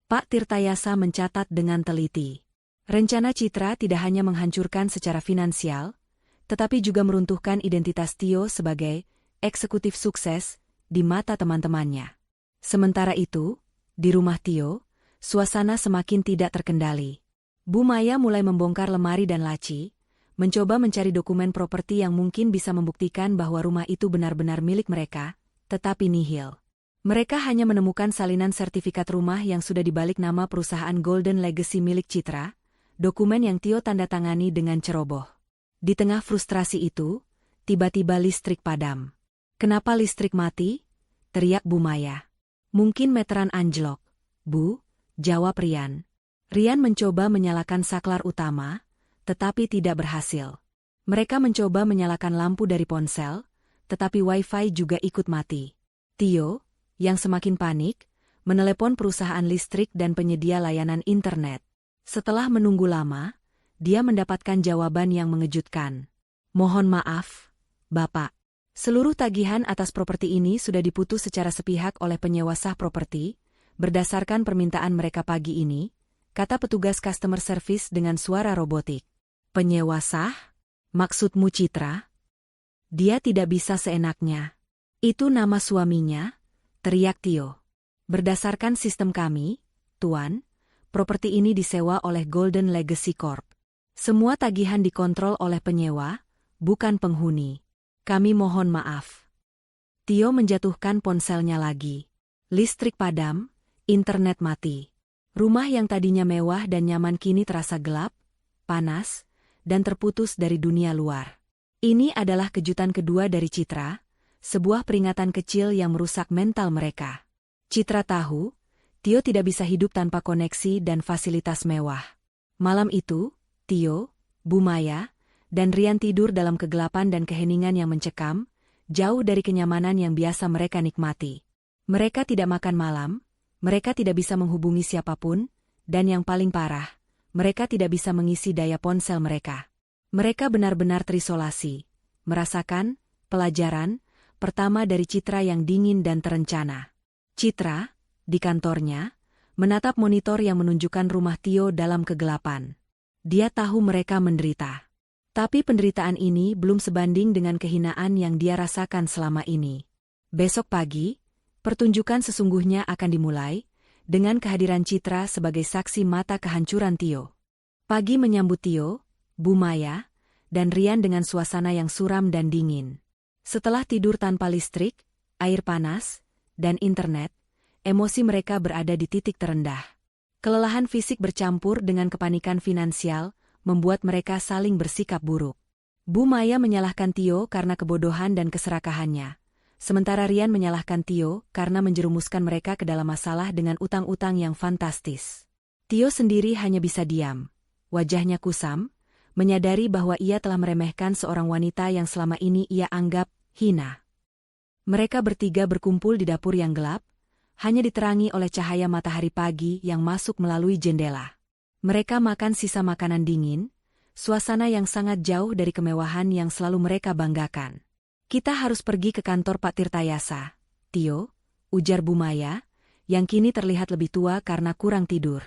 Pak Tirtayasa mencatat dengan teliti. Rencana Citra tidak hanya menghancurkan secara finansial, tetapi juga meruntuhkan identitas Tio sebagai eksekutif sukses di mata teman-temannya. Sementara itu, di rumah Tio, suasana semakin tidak terkendali. Bu Maya mulai membongkar lemari dan laci, mencoba mencari dokumen properti yang mungkin bisa membuktikan bahwa rumah itu benar-benar milik mereka, tetapi nihil. Mereka hanya menemukan salinan sertifikat rumah yang sudah dibalik nama perusahaan Golden Legacy milik Citra, dokumen yang Tio tanda tangani dengan ceroboh. Di tengah frustrasi itu, tiba-tiba listrik padam. Kenapa listrik mati? Teriak Bu Maya. Mungkin meteran anjlok, Bu, jawab Rian. Rian mencoba menyalakan saklar utama, tetapi tidak berhasil. Mereka mencoba menyalakan lampu dari ponsel, tetapi wifi juga ikut mati. Tio, yang semakin panik, menelepon perusahaan listrik dan penyedia layanan internet. Setelah menunggu lama, dia mendapatkan jawaban yang mengejutkan. Mohon maaf, Bapak. Seluruh tagihan atas properti ini sudah diputus secara sepihak oleh penyewa sah properti, berdasarkan permintaan mereka pagi ini, kata petugas customer service dengan suara robotik. Penyewa sah? Maksudmu Citra? Dia tidak bisa seenaknya. Itu nama suaminya, teriak Tio. Berdasarkan sistem kami, Tuan, properti ini disewa oleh Golden Legacy Corp. Semua tagihan dikontrol oleh penyewa, bukan penghuni. Kami mohon maaf. Tio menjatuhkan ponselnya lagi. Listrik padam, internet mati. Rumah yang tadinya mewah dan nyaman kini terasa gelap, panas, dan terputus dari dunia luar. Ini adalah kejutan kedua dari Citra, sebuah peringatan kecil yang merusak mental mereka. Citra tahu, Tio tidak bisa hidup tanpa koneksi dan fasilitas mewah. Malam itu, Tio, Bu Maya, dan Rian tidur dalam kegelapan dan keheningan yang mencekam, jauh dari kenyamanan yang biasa mereka nikmati. Mereka tidak makan malam, mereka tidak bisa menghubungi siapapun, dan yang paling parah, mereka tidak bisa mengisi daya ponsel mereka. Mereka benar-benar terisolasi, merasakan pelajaran pertama dari Citra yang dingin dan terencana. Citra, di kantornya, menatap monitor yang menunjukkan rumah Tio dalam kegelapan. Dia tahu mereka menderita. Tapi penderitaan ini belum sebanding dengan kehinaan yang dia rasakan selama ini. Besok pagi, pertunjukan sesungguhnya akan dimulai, dengan kehadiran Citra sebagai saksi mata kehancuran Tio. Pagi menyambut Tio, Bu Maya, dan Rian dengan suasana yang suram dan dingin. Setelah tidur tanpa listrik, air panas, dan internet, emosi mereka berada di titik terendah. Kelelahan fisik bercampur dengan kepanikan finansial, membuat mereka saling bersikap buruk. Bu Maya menyalahkan Tio karena kebodohan dan keserakahannya, sementara Rian menyalahkan Tio karena menjerumuskan mereka ke dalam masalah dengan utang-utang yang fantastis. Tio sendiri hanya bisa diam, wajahnya kusam, menyadari bahwa ia telah meremehkan seorang wanita yang selama ini ia anggap hina. Mereka bertiga berkumpul di dapur yang gelap, hanya diterangi oleh cahaya matahari pagi yang masuk melalui jendela. Mereka makan sisa makanan dingin, suasana yang sangat jauh dari kemewahan yang selalu mereka banggakan. Kita harus pergi ke kantor Pak Tirtayasa, Tio, ujar Bu Maya, yang kini terlihat lebih tua karena kurang tidur.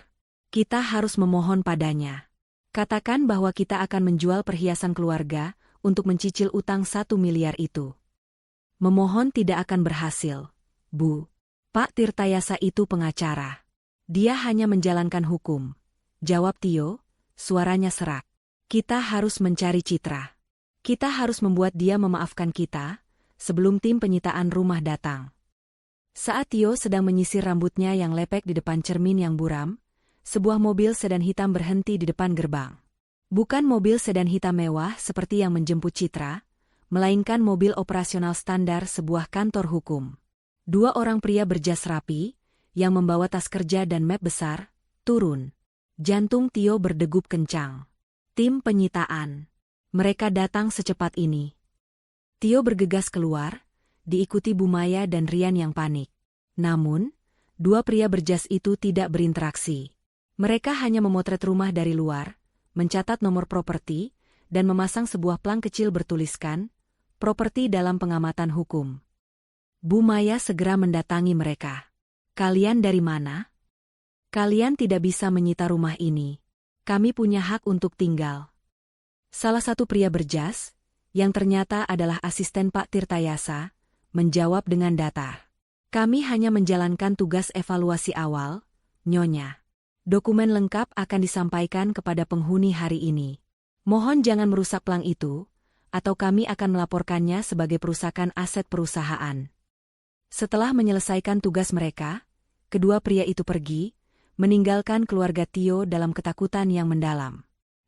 Kita harus memohon padanya. Katakan bahwa kita akan menjual perhiasan keluarga untuk mencicil utang 1 miliar itu. Memohon tidak akan berhasil, Bu. Pak Tirtayasa itu pengacara. Dia hanya menjalankan hukum. Jawab Tio, suaranya serak. Kita harus mencari Citra. Kita harus membuat dia memaafkan kita, sebelum tim penyitaan rumah datang. Saat Tio sedang menyisir rambutnya yang lepek di depan cermin yang buram, sebuah mobil sedan hitam berhenti di depan gerbang. Bukan mobil sedan hitam mewah seperti yang menjemput Citra, melainkan mobil operasional standar sebuah kantor hukum. 2 orang pria berjas rapi, yang membawa tas kerja dan map besar, turun. Jantung Tio berdegup kencang. Tim penyitaan. Mereka datang secepat ini. Tio bergegas keluar, diikuti Bu Maya dan Rian yang panik. Namun, 2 pria berjas itu tidak berinteraksi. Mereka hanya memotret rumah dari luar, mencatat nomor properti, dan memasang sebuah plang kecil bertuliskan, properti dalam pengamatan hukum. Bu Maya segera mendatangi mereka. Kalian dari mana? Kalian tidak bisa menyita rumah ini. Kami punya hak untuk tinggal. Salah satu pria berjas, yang ternyata adalah asisten Pak Tirtayasa, menjawab dengan datar. Kami hanya menjalankan tugas evaluasi awal, Nyonya. Dokumen lengkap akan disampaikan kepada penghuni hari ini. Mohon jangan merusak plang itu, atau kami akan melaporkannya sebagai perusakan aset perusahaan. Setelah menyelesaikan tugas mereka, kedua pria itu pergi, meninggalkan keluarga Tio dalam ketakutan yang mendalam.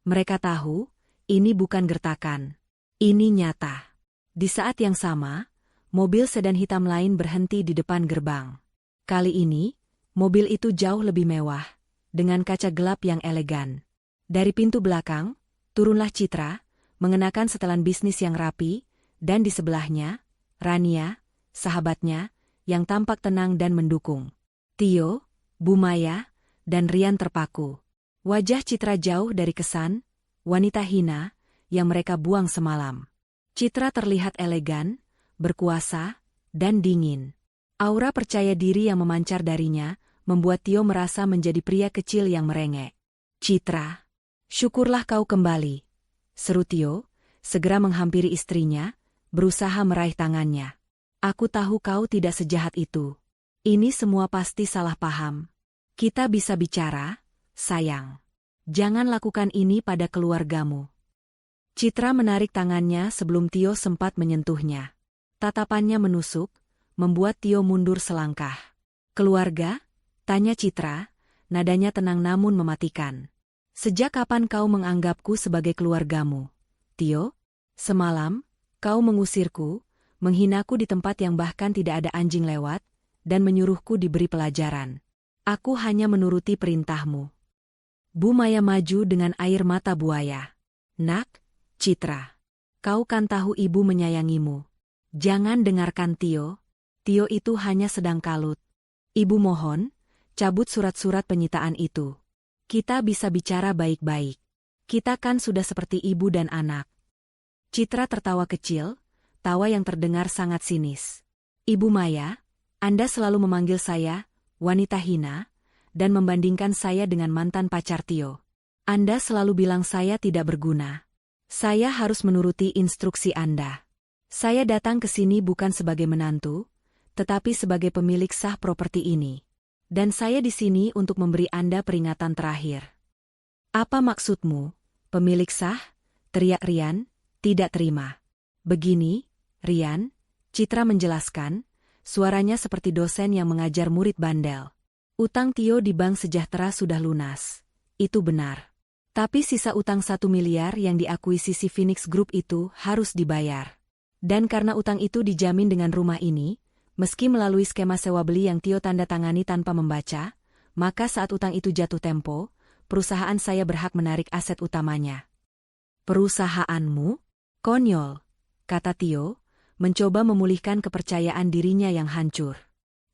Mereka tahu, ini bukan gertakan. Ini nyata. Di saat yang sama, mobil sedan hitam lain berhenti di depan gerbang. Kali ini, mobil itu jauh lebih mewah, dengan kaca gelap yang elegan. Dari pintu belakang, turunlah Citra, mengenakan setelan bisnis yang rapi, dan di sebelahnya, Rania, sahabatnya, yang tampak tenang dan mendukung. Tio, Bu Maya, dan Rian terpaku. Wajah Citra jauh dari kesan wanita hina yang mereka buang semalam. Citra terlihat elegan, berkuasa, dan dingin. Aura percaya diri yang memancar darinya membuat Tio merasa menjadi pria kecil yang merengek. Citra, syukurlah kau kembali, seru Tio, segera menghampiri istrinya, berusaha meraih tangannya. Aku tahu kau tidak sejahat itu. Ini semua pasti salah paham. Kita bisa bicara, sayang. Jangan lakukan ini pada keluargamu. Citra menarik tangannya sebelum Tio sempat menyentuhnya. Tatapannya menusuk, membuat Tio mundur selangkah. Keluarga? Tanya Citra, nadanya tenang namun mematikan. Sejak kapan kau menganggapku sebagai keluargamu, Tio? Semalam, kau mengusirku, menghinaku di tempat yang bahkan tidak ada anjing lewat, dan menyuruhku diberi pelajaran. Aku hanya menuruti perintahmu. Bu Maya maju dengan air mata buaya. Nak, Citra, kau kan tahu ibu menyayangimu. Jangan dengarkan Tio. Tio itu hanya sedang kalut. Ibu mohon, cabut surat-surat penyitaan itu. Kita bisa bicara baik-baik. Kita kan sudah seperti ibu dan anak. Citra tertawa kecil, tawa yang terdengar sangat sinis. Ibu Maya, Anda selalu memanggil saya, wanita hina, dan membandingkan saya dengan mantan pacar Tio. Anda selalu bilang saya tidak berguna. Saya harus menuruti instruksi Anda. Saya datang ke sini bukan sebagai menantu, tetapi sebagai pemilik sah properti ini. Dan saya di sini untuk memberi Anda peringatan terakhir. Apa maksudmu, pemilik sah? Teriak Rian, tidak terima. Begini, Rian, Citra menjelaskan, suaranya seperti dosen yang mengajar murid bandel. Utang Tio di Bank Sejahtera sudah lunas. Itu benar. Tapi sisa utang 1 miliar yang diakuisisi Phoenix Group itu harus dibayar. Dan karena utang itu dijamin dengan rumah ini, meski melalui skema sewa-beli yang Tio tanda tangani tanpa membaca, maka saat utang itu jatuh tempo, perusahaan saya berhak menarik aset utamanya. Perusahaanmu? Konyol, kata Tio, mencoba memulihkan kepercayaan dirinya yang hancur.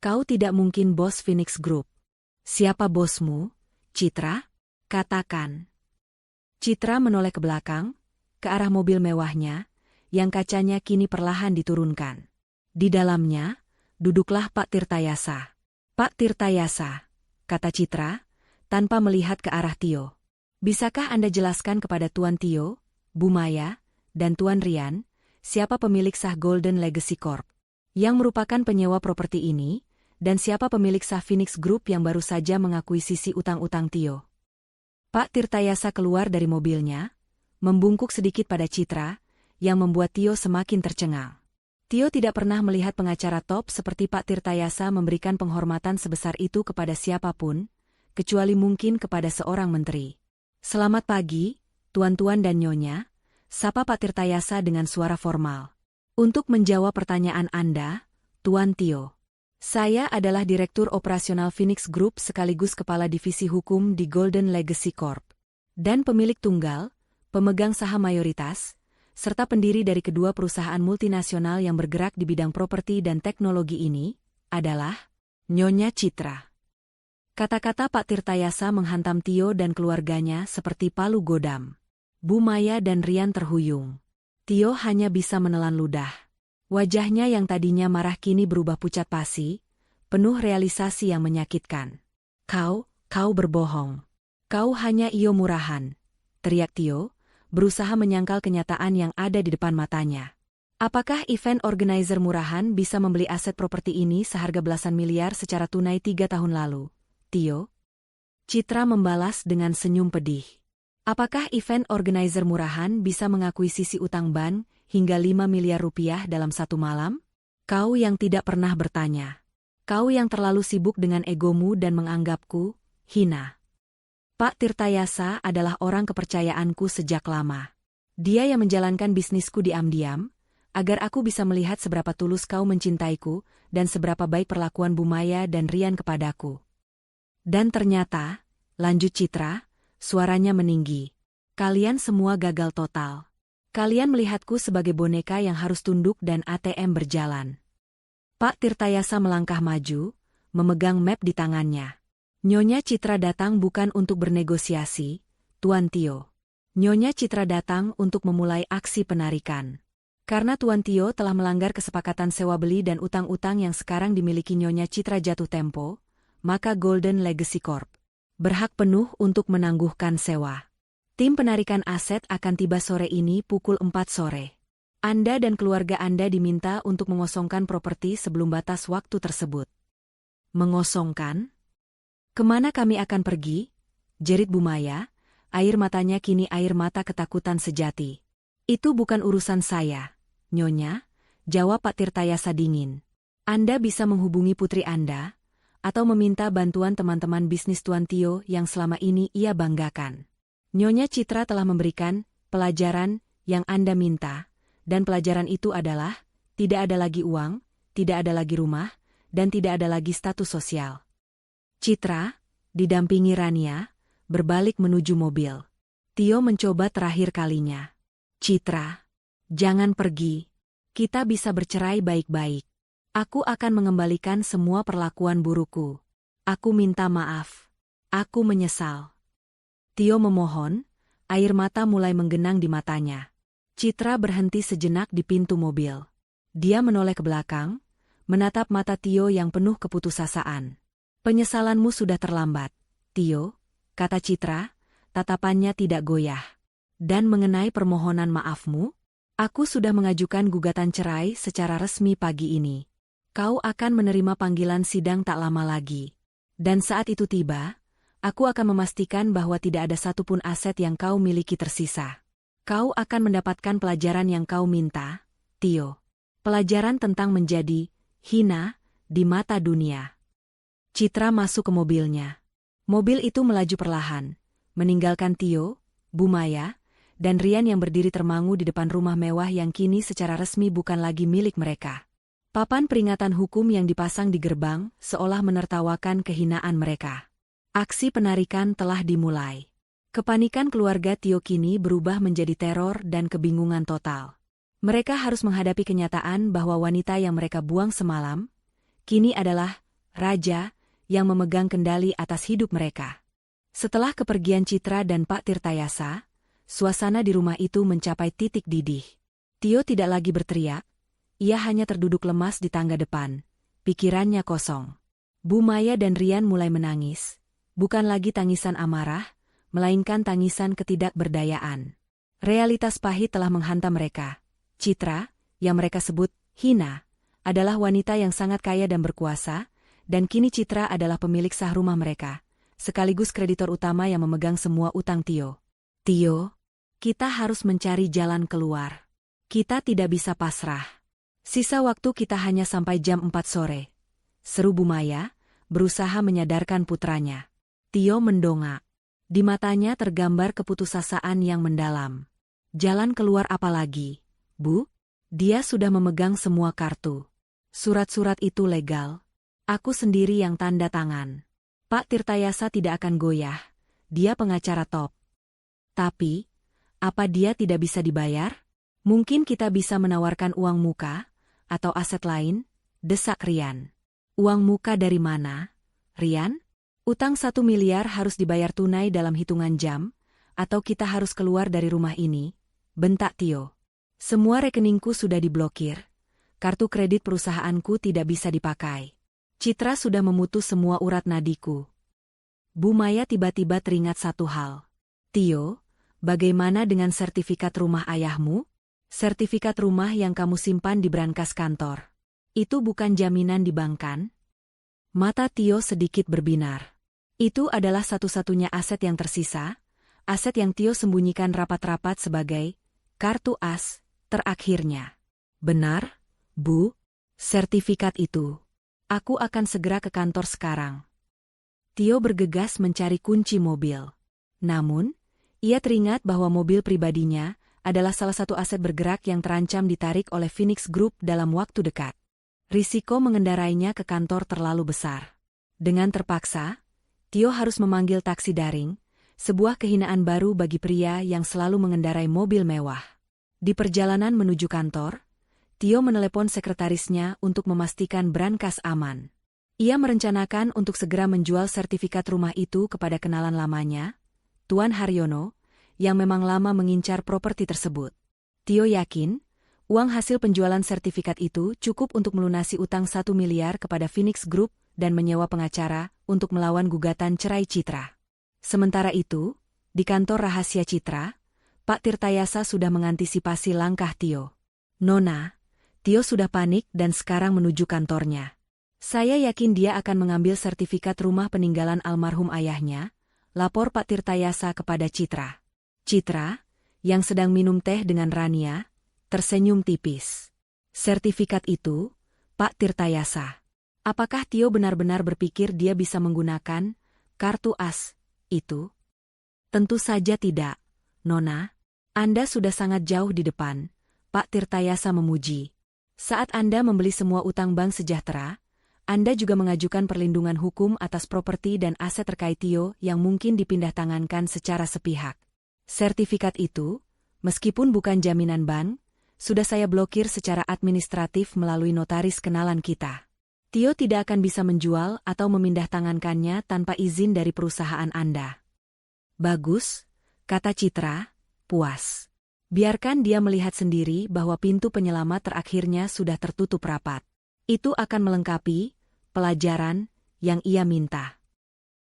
Kau tidak mungkin bos Phoenix Group. Siapa bosmu, Citra? Katakan. Citra menoleh ke belakang, ke arah mobil mewahnya, yang kacanya kini perlahan diturunkan. Di dalamnya, duduklah Pak Tirtayasa. Pak Tirtayasa, kata Citra, tanpa melihat ke arah Tio. Bisakah Anda jelaskan kepada Tuan Tio, Bu Maya, dan Tuan Rian, siapa pemilik sah Golden Legacy Corp, yang merupakan penyewa properti ini, dan siapa pemilik sah Phoenix Group yang baru saja mengakuisisi utang-utang Tio? Pak Tirtayasa keluar dari mobilnya, membungkuk sedikit pada Citra, yang membuat Tio semakin tercengang. Tio tidak pernah melihat pengacara top seperti Pak Tirtayasa memberikan penghormatan sebesar itu kepada siapapun, kecuali mungkin kepada seorang menteri. Selamat pagi, tuan-tuan dan nyonya, sapa Pak Tirtayasa dengan suara formal. Untuk menjawab pertanyaan Anda, Tuan Tio. Saya adalah Direktur Operasional Phoenix Group sekaligus Kepala Divisi Hukum di Golden Legacy Corp. Dan pemilik tunggal, pemegang saham mayoritas, serta pendiri dari kedua perusahaan multinasional yang bergerak di bidang properti dan teknologi ini, adalah Nyonya Citra. Kata-kata Pak Tirtayasa menghantam Tio dan keluarganya seperti palu godam. Bu Maya dan Rian terhuyung. Tio hanya bisa menelan ludah. Wajahnya yang tadinya marah kini berubah pucat pasi, penuh realisasi yang menyakitkan. Kau berbohong. Kau hanya iyo murahan, teriak Tio, berusaha menyangkal kenyataan yang ada di depan matanya. Apakah event organizer murahan bisa membeli aset properti ini seharga belasan miliar secara tunai 3 tahun lalu, Tio? Citra membalas dengan senyum pedih. Apakah event organizer murahan bisa mengakuisisi utang ban hingga 5 miliar rupiah dalam satu malam? Kau yang tidak pernah bertanya. Kau yang terlalu sibuk dengan egomu dan menganggapku hina. Pak Tirtayasa adalah orang kepercayaanku sejak lama. Dia yang menjalankan bisnisku diam-diam, agar aku bisa melihat seberapa tulus kau mencintaiku dan seberapa baik perlakuan Bu Maya dan Rian kepadaku. Dan ternyata, lanjut Citra, suaranya meninggi. Kalian semua gagal total. Kalian melihatku sebagai boneka yang harus tunduk dan ATM berjalan. Pak Tirtayasa melangkah maju, memegang map di tangannya. Nyonya Citra datang bukan untuk bernegosiasi, Tuan Tio. Nyonya Citra datang untuk memulai aksi penarikan. Karena Tuan Tio telah melanggar kesepakatan sewa beli dan utang-utang yang sekarang dimiliki Nyonya Citra jatuh tempo, maka Golden Legacy Corp berhak penuh untuk menangguhkan sewa. Tim penarikan aset akan tiba sore ini pukul 4 sore. Anda dan keluarga Anda diminta untuk mengosongkan properti sebelum batas waktu tersebut. Mengosongkan? Kemana kami akan pergi? Jerit Bu Maya, air matanya kini air mata ketakutan sejati. Itu bukan urusan saya, Nyonya, jawab Pak Tirtayasa dingin. Anda bisa menghubungi putri Anda, atau meminta bantuan teman-teman bisnis Tuan Tio yang selama ini ia banggakan. Nyonya Citra telah memberikan pelajaran yang Anda minta, dan pelajaran itu adalah, tidak ada lagi uang, tidak ada lagi rumah, dan tidak ada lagi status sosial. Citra, didampingi Rania, berbalik menuju mobil. Tio mencoba terakhir kalinya. Citra, jangan pergi. Kita bisa bercerai baik-baik. Aku akan mengembalikan semua perlakuan burukku. Aku minta maaf. Aku menyesal. Tio memohon, air mata mulai menggenang di matanya. Citra berhenti sejenak di pintu mobil. Dia menoleh ke belakang, menatap mata Tio yang penuh keputusasaan. Penyesalanmu sudah terlambat, Tio, kata Citra, tatapannya tidak goyah. Dan mengenai permohonan maafmu, aku sudah mengajukan gugatan cerai secara resmi pagi ini. Kau akan menerima panggilan sidang tak lama lagi. Dan saat itu tiba, aku akan memastikan bahwa tidak ada satupun aset yang kau miliki tersisa. Kau akan mendapatkan pelajaran yang kau minta, Tio. Pelajaran tentang menjadi hina di mata dunia. Citra masuk ke mobilnya. Mobil itu melaju perlahan, meninggalkan Tio, Bu Maya, dan Rian yang berdiri termangu di depan rumah mewah yang kini secara resmi bukan lagi milik mereka. Papan peringatan hukum yang dipasang di gerbang seolah menertawakan kehinaan mereka. Aksi penarikan telah dimulai. Kepanikan keluarga Tio kini berubah menjadi teror dan kebingungan total. Mereka harus menghadapi kenyataan bahwa wanita yang mereka buang semalam, kini adalah raja yang memegang kendali atas hidup mereka. Setelah kepergian Citra dan Pak Tirtayasa, suasana di rumah itu mencapai titik didih. Tio tidak lagi berteriak. Ia hanya terduduk lemas di tangga depan, pikirannya kosong. Bu Maya dan Rian mulai menangis. Bukan lagi tangisan amarah, melainkan tangisan ketidakberdayaan. Realitas pahit telah menghantam mereka. Citra, yang mereka sebut hina, adalah wanita yang sangat kaya dan berkuasa, dan kini Citra adalah pemilik sah rumah mereka, sekaligus kreditor utama yang memegang semua utang Tio. Tio, kita harus mencari jalan keluar. Kita tidak bisa pasrah. Sisa waktu kita hanya sampai jam 4 sore. Seru Bu Maya, berusaha menyadarkan putranya. Tio mendongak. Di matanya tergambar keputusasaan yang mendalam. Jalan keluar apa lagi, Bu? Dia sudah memegang semua kartu. Surat-surat itu legal. Aku sendiri yang tanda tangan. Pak Tirtayasa tidak akan goyah. Dia pengacara top. Tapi, apa dia tidak bisa dibayar? Mungkin kita bisa menawarkan uang muka, atau aset lain, desak Rian. Uang muka dari mana, Rian? Utang 1 miliar harus dibayar tunai dalam hitungan jam, atau kita harus keluar dari rumah ini, bentak Tio. Semua rekeningku sudah diblokir. Kartu kredit perusahaanku tidak bisa dipakai. Citra sudah memutus semua urat nadiku. Bu Maya tiba-tiba teringat satu hal. Tio, bagaimana dengan sertifikat rumah ayahmu? Sertifikat rumah yang kamu simpan di brankas kantor. Itu bukan jaminan di bank kan? Mata Tio sedikit berbinar. Itu adalah satu-satunya aset yang tersisa, aset yang Tio sembunyikan rapat-rapat sebagai kartu as terakhirnya. Benar, Bu? Sertifikat itu. Aku akan segera ke kantor sekarang. Tio bergegas mencari kunci mobil. Namun, ia teringat bahwa mobil pribadinya adalah salah satu aset bergerak yang terancam ditarik oleh Phoenix Group dalam waktu dekat. Risiko mengendarainya ke kantor terlalu besar. Dengan terpaksa, Tio harus memanggil taksi daring, sebuah kehinaan baru bagi pria yang selalu mengendarai mobil mewah. Di perjalanan menuju kantor, Tio menelepon sekretarisnya untuk memastikan brankas aman. Ia merencanakan untuk segera menjual sertifikat rumah itu kepada kenalan lamanya, Tuan Haryono, yang memang lama mengincar properti tersebut. Tio yakin, uang hasil penjualan sertifikat itu cukup untuk melunasi utang 1 miliar kepada Phoenix Group dan menyewa pengacara untuk melawan gugatan cerai Citra. Sementara itu, di kantor rahasia Citra, Pak Tirtayasa sudah mengantisipasi langkah Tio. Nona, Tio sudah panik dan sekarang menuju kantornya. Saya yakin dia akan mengambil sertifikat rumah peninggalan almarhum ayahnya, lapor Pak Tirtayasa kepada Citra. Citra, yang sedang minum teh dengan Rania, tersenyum tipis. Sertifikat itu, Pak Tirtayasa. Apakah Tio benar-benar berpikir dia bisa menggunakan kartu as itu? Tentu saja tidak, Nona. Anda sudah sangat jauh di depan, Pak Tirtayasa memuji. Saat Anda membeli semua utang Bank Sejahtera, Anda juga mengajukan perlindungan hukum atas properti dan aset terkait Tio yang mungkin dipindah tangankan secara sepihak. Sertifikat itu, meskipun bukan jaminan bank, sudah saya blokir secara administratif melalui notaris kenalan kita. Tio tidak akan bisa menjual atau memindah tangankannya tanpa izin dari perusahaan Anda. Bagus, kata Citra, puas. Biarkan dia melihat sendiri bahwa pintu penyelamat terakhirnya sudah tertutup rapat. Itu akan melengkapi pelajaran yang ia minta.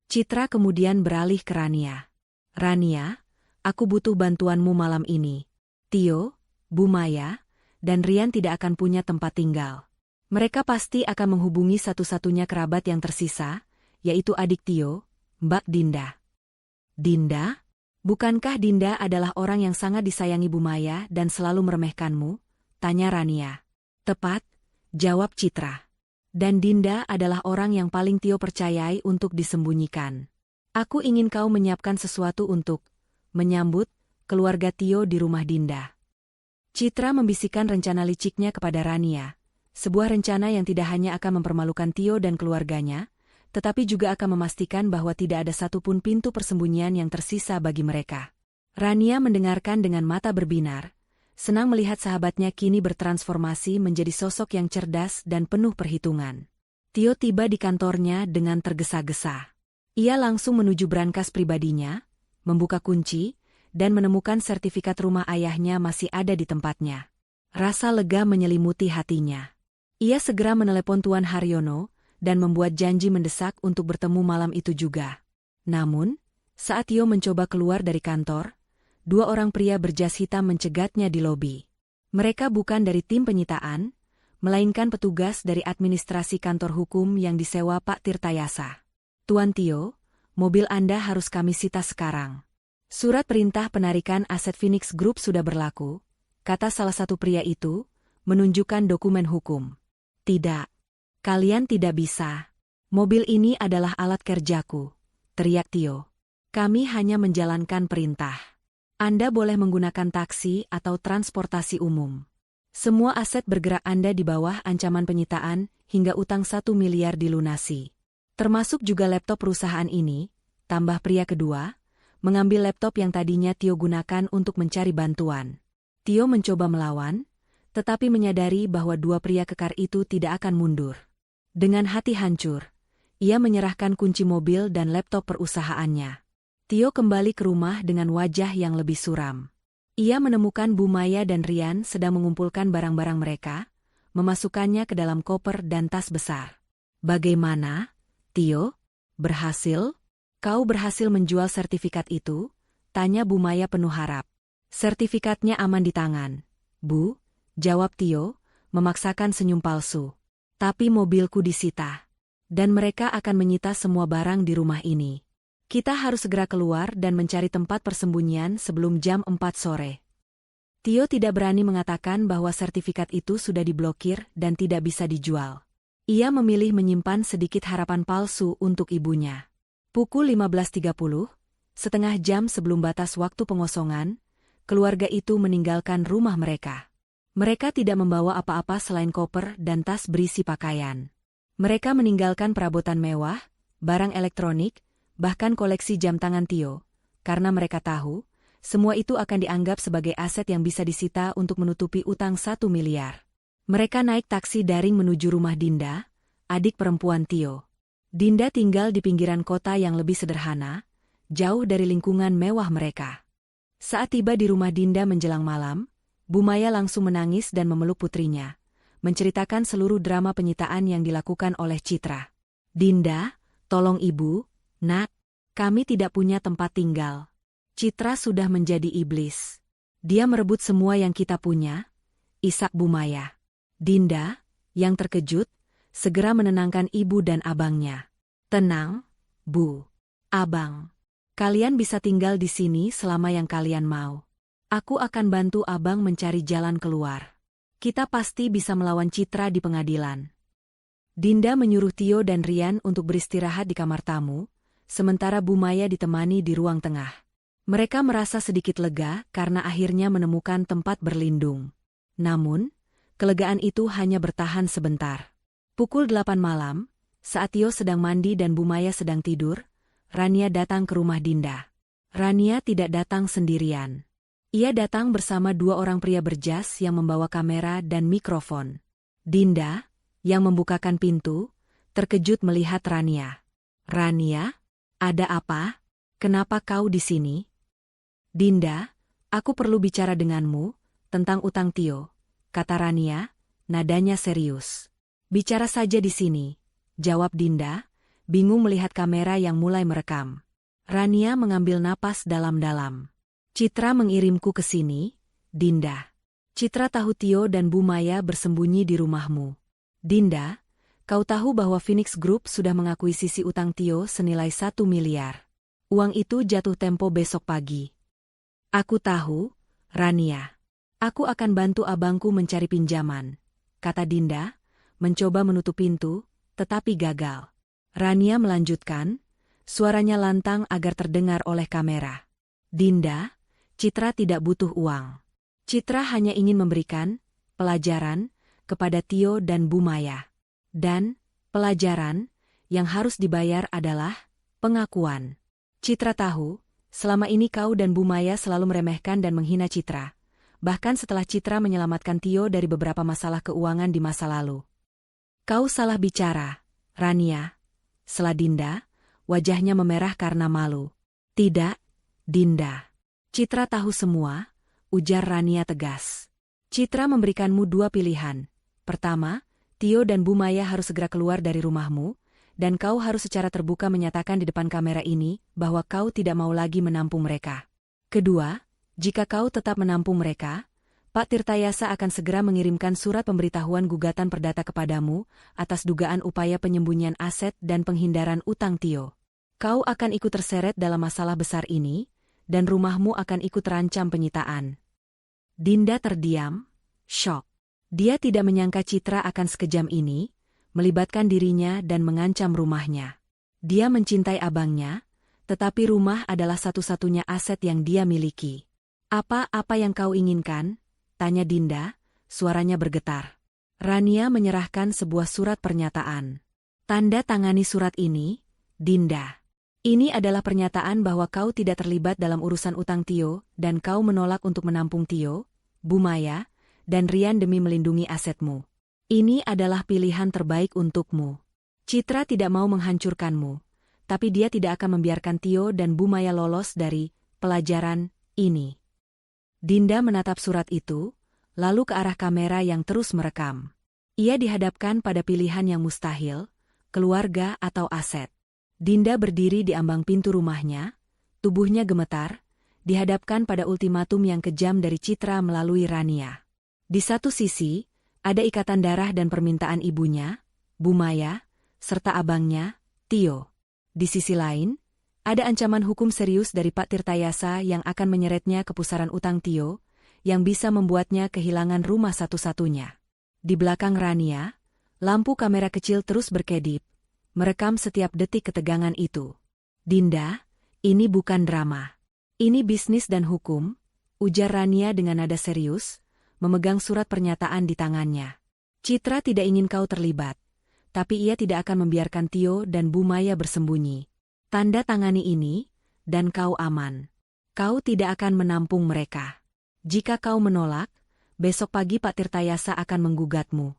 Citra kemudian beralih ke Rania. Rania, aku butuh bantuanmu malam ini. Tio, Bu Maya, dan Rian tidak akan punya tempat tinggal. Mereka pasti akan menghubungi satu-satunya kerabat yang tersisa, yaitu adik Tio, Mbak Dinda. Dinda? Bukankah Dinda adalah orang yang sangat disayangi Bu Maya dan selalu meremehkanmu? Tanya Rania. Tepat, jawab Citra. Dan Dinda adalah orang yang paling Tio percayai untuk disembunyikan. Aku ingin kau menyiapkan sesuatu untuk menyambut keluarga Tio di rumah Dinda. Citra membisikkan rencana liciknya kepada Rania, sebuah rencana yang tidak hanya akan mempermalukan Tio dan keluarganya, tetapi juga akan memastikan bahwa tidak ada satupun pintu persembunyian yang tersisa bagi mereka. Rania mendengarkan dengan mata berbinar, senang melihat sahabatnya kini bertransformasi menjadi sosok yang cerdas dan penuh perhitungan. Tio tiba di kantornya dengan tergesa-gesa. Ia langsung menuju brankas pribadinya, membuka kunci, dan menemukan sertifikat rumah ayahnya masih ada di tempatnya. Rasa lega menyelimuti hatinya. Ia segera menelepon Tuan Haryono dan membuat janji mendesak untuk bertemu malam itu juga. Namun, saat Tio mencoba keluar dari kantor, dua orang pria berjas hitam mencegatnya di lobi. Mereka bukan dari tim penyitaan, melainkan petugas dari administrasi kantor hukum yang disewa Pak Tirtayasa. Tuan Tio, mobil Anda harus kami sita sekarang. Surat perintah penarikan aset Phoenix Group sudah berlaku, kata salah satu pria itu, menunjukkan dokumen hukum. Tidak. Kalian tidak bisa. Mobil ini adalah alat kerjaku, teriak Tio. Kami hanya menjalankan perintah. Anda boleh menggunakan taksi atau transportasi umum. Semua aset bergerak Anda di bawah ancaman penyitaan hingga utang 1 miliar dilunasi. Termasuk juga laptop perusahaan ini, tambah pria kedua, mengambil laptop yang tadinya Tio gunakan untuk mencari bantuan. Tio mencoba melawan, tetapi menyadari bahwa dua pria kekar itu tidak akan mundur. Dengan hati hancur, ia menyerahkan kunci mobil dan laptop perusahaannya. Tio kembali ke rumah dengan wajah yang lebih suram. Ia menemukan Bu Maya dan Rian sedang mengumpulkan barang-barang mereka, memasukkannya ke dalam koper dan tas besar. Bagaimana, Tio? Berhasil? Kau berhasil menjual sertifikat itu? Tanya Bu Maya penuh harap. Sertifikatnya aman di tangan, Bu, jawab Tio, memaksakan senyum palsu. Tapi mobilku disita. Dan mereka akan menyita semua barang di rumah ini. Kita harus segera keluar dan mencari tempat persembunyian sebelum jam 4 sore. Tio tidak berani mengatakan bahwa sertifikat itu sudah diblokir dan tidak bisa dijual. Ia memilih menyimpan sedikit harapan palsu untuk ibunya. Pukul 15.30, setengah jam sebelum batas waktu pengosongan, keluarga itu meninggalkan rumah mereka. Mereka tidak membawa apa-apa selain koper dan tas berisi pakaian. Mereka meninggalkan perabotan mewah, barang elektronik, bahkan koleksi jam tangan Tio, karena mereka tahu, semua itu akan dianggap sebagai aset yang bisa disita untuk menutupi utang 1 miliar. Mereka naik taksi daring menuju rumah Dinda, adik perempuan Tio. Dinda tinggal di pinggiran kota yang lebih sederhana, jauh dari lingkungan mewah mereka. Saat tiba di rumah Dinda menjelang malam, Bu Maya langsung menangis dan memeluk putrinya, menceritakan seluruh drama penyitaan yang dilakukan oleh Citra. Dinda, tolong ibu, Nak, kami tidak punya tempat tinggal. Citra sudah menjadi iblis. Dia merebut semua yang kita punya, isak Bu Maya. Dinda, yang terkejut, segera menenangkan ibu dan abangnya. Tenang, Bu. Abang. Kalian bisa tinggal di sini selama yang kalian mau. Aku akan bantu abang mencari jalan keluar. Kita pasti bisa melawan Citra di pengadilan. Dinda menyuruh Tio dan Rian untuk beristirahat di kamar tamu, sementara Bu Maya ditemani di ruang tengah. Mereka merasa sedikit lega karena akhirnya menemukan tempat berlindung. Namun, kelegaan itu hanya bertahan sebentar. Pukul 8 malam, saat Tio sedang mandi dan Bu Maya sedang tidur, Rania datang ke rumah Dinda. Rania tidak datang sendirian. Ia datang bersama dua orang pria berjas yang membawa kamera dan mikrofon. Dinda, yang membukakan pintu, terkejut melihat Rania. Rania, ada apa? Kenapa kau di sini? Dinda, aku perlu bicara denganmu tentang utang Tio, kata Rania, nadanya serius. Bicara saja di sini, jawab Dinda, bingung melihat kamera yang mulai merekam. Rania mengambil napas dalam-dalam. Citra mengirimku ke sini, Dinda. Citra tahu Tio dan Bu Maya bersembunyi di rumahmu. Dinda, kau tahu bahwa Phoenix Group sudah mengakuisisi utang Tio senilai 1 miliar. Uang itu jatuh tempo besok pagi. Aku tahu, Rania. Aku akan bantu abangku mencari pinjaman, kata Dinda, mencoba menutup pintu, tetapi gagal. Rania melanjutkan, suaranya lantang agar terdengar oleh kamera. Dinda, Citra tidak butuh uang. Citra hanya ingin memberikan pelajaran kepada Tio dan Bu Maya. Dan pelajaran yang harus dibayar adalah pengakuan. Citra tahu, selama ini kau dan Bu Maya selalu meremehkan dan menghina Citra. Bahkan setelah Citra menyelamatkan Tio dari beberapa masalah keuangan di masa lalu. Kau salah bicara, Rania. Sela Dinda, wajahnya memerah karena malu. Tidak, Dinda. Citra tahu semua, ujar Rania tegas. Citra memberikanmu 2 pilihan. Pertama, Tio dan Bu Maya harus segera keluar dari rumahmu, dan kau harus secara terbuka menyatakan di depan kamera ini bahwa kau tidak mau lagi menampung mereka. Kedua, jika kau tetap menampung mereka, Pak Tirtayasa akan segera mengirimkan surat pemberitahuan gugatan perdata kepadamu atas dugaan upaya penyembunyian aset dan penghindaran utang Tio. Kau akan ikut terseret dalam masalah besar ini, dan rumahmu akan ikut terancam penyitaan. Dinda terdiam, syok. Dia tidak menyangka Citra akan sekejam ini, melibatkan dirinya dan mengancam rumahnya. Dia mencintai abangnya, tetapi rumah adalah satu-satunya aset yang dia miliki. Apa yang kau inginkan? Tanya Dinda, suaranya bergetar. Rania menyerahkan sebuah surat pernyataan. Tanda tangani surat ini, Dinda. Ini adalah pernyataan bahwa kau tidak terlibat dalam urusan utang Tio dan kau menolak untuk menampung Tio, Bu Maya, dan Rian demi melindungi asetmu. Ini adalah pilihan terbaik untukmu. Citra tidak mau menghancurkanmu, tapi dia tidak akan membiarkan Tio dan Bu Maya lolos dari pelajaran ini. Dinda menatap surat itu, lalu ke arah kamera yang terus merekam. Ia dihadapkan pada pilihan yang mustahil, keluarga atau aset. Dinda berdiri di ambang pintu rumahnya, tubuhnya gemetar, dihadapkan pada ultimatum yang kejam dari Citra melalui Rania. Di satu sisi, ada ikatan darah dan permintaan ibunya, Bu Maya, serta abangnya, Tio. Di sisi lain, ada ancaman hukum serius dari Pak Tirtayasa yang akan menyeretnya ke pusaran utang Tio, yang bisa membuatnya kehilangan rumah satu-satunya. Di belakang Rania, lampu kamera kecil terus berkedip, merekam setiap detik ketegangan itu. Dinda, ini bukan drama. Ini bisnis dan hukum, ujar Rania dengan nada serius, memegang surat pernyataan di tangannya. Citra tidak ingin kau terlibat, tapi ia tidak akan membiarkan Tio dan Bu Maya bersembunyi. Tanda tangani ini, dan kau aman. Kau tidak akan menampung mereka. Jika kau menolak, besok pagi Pak Tirtayasa akan menggugatmu.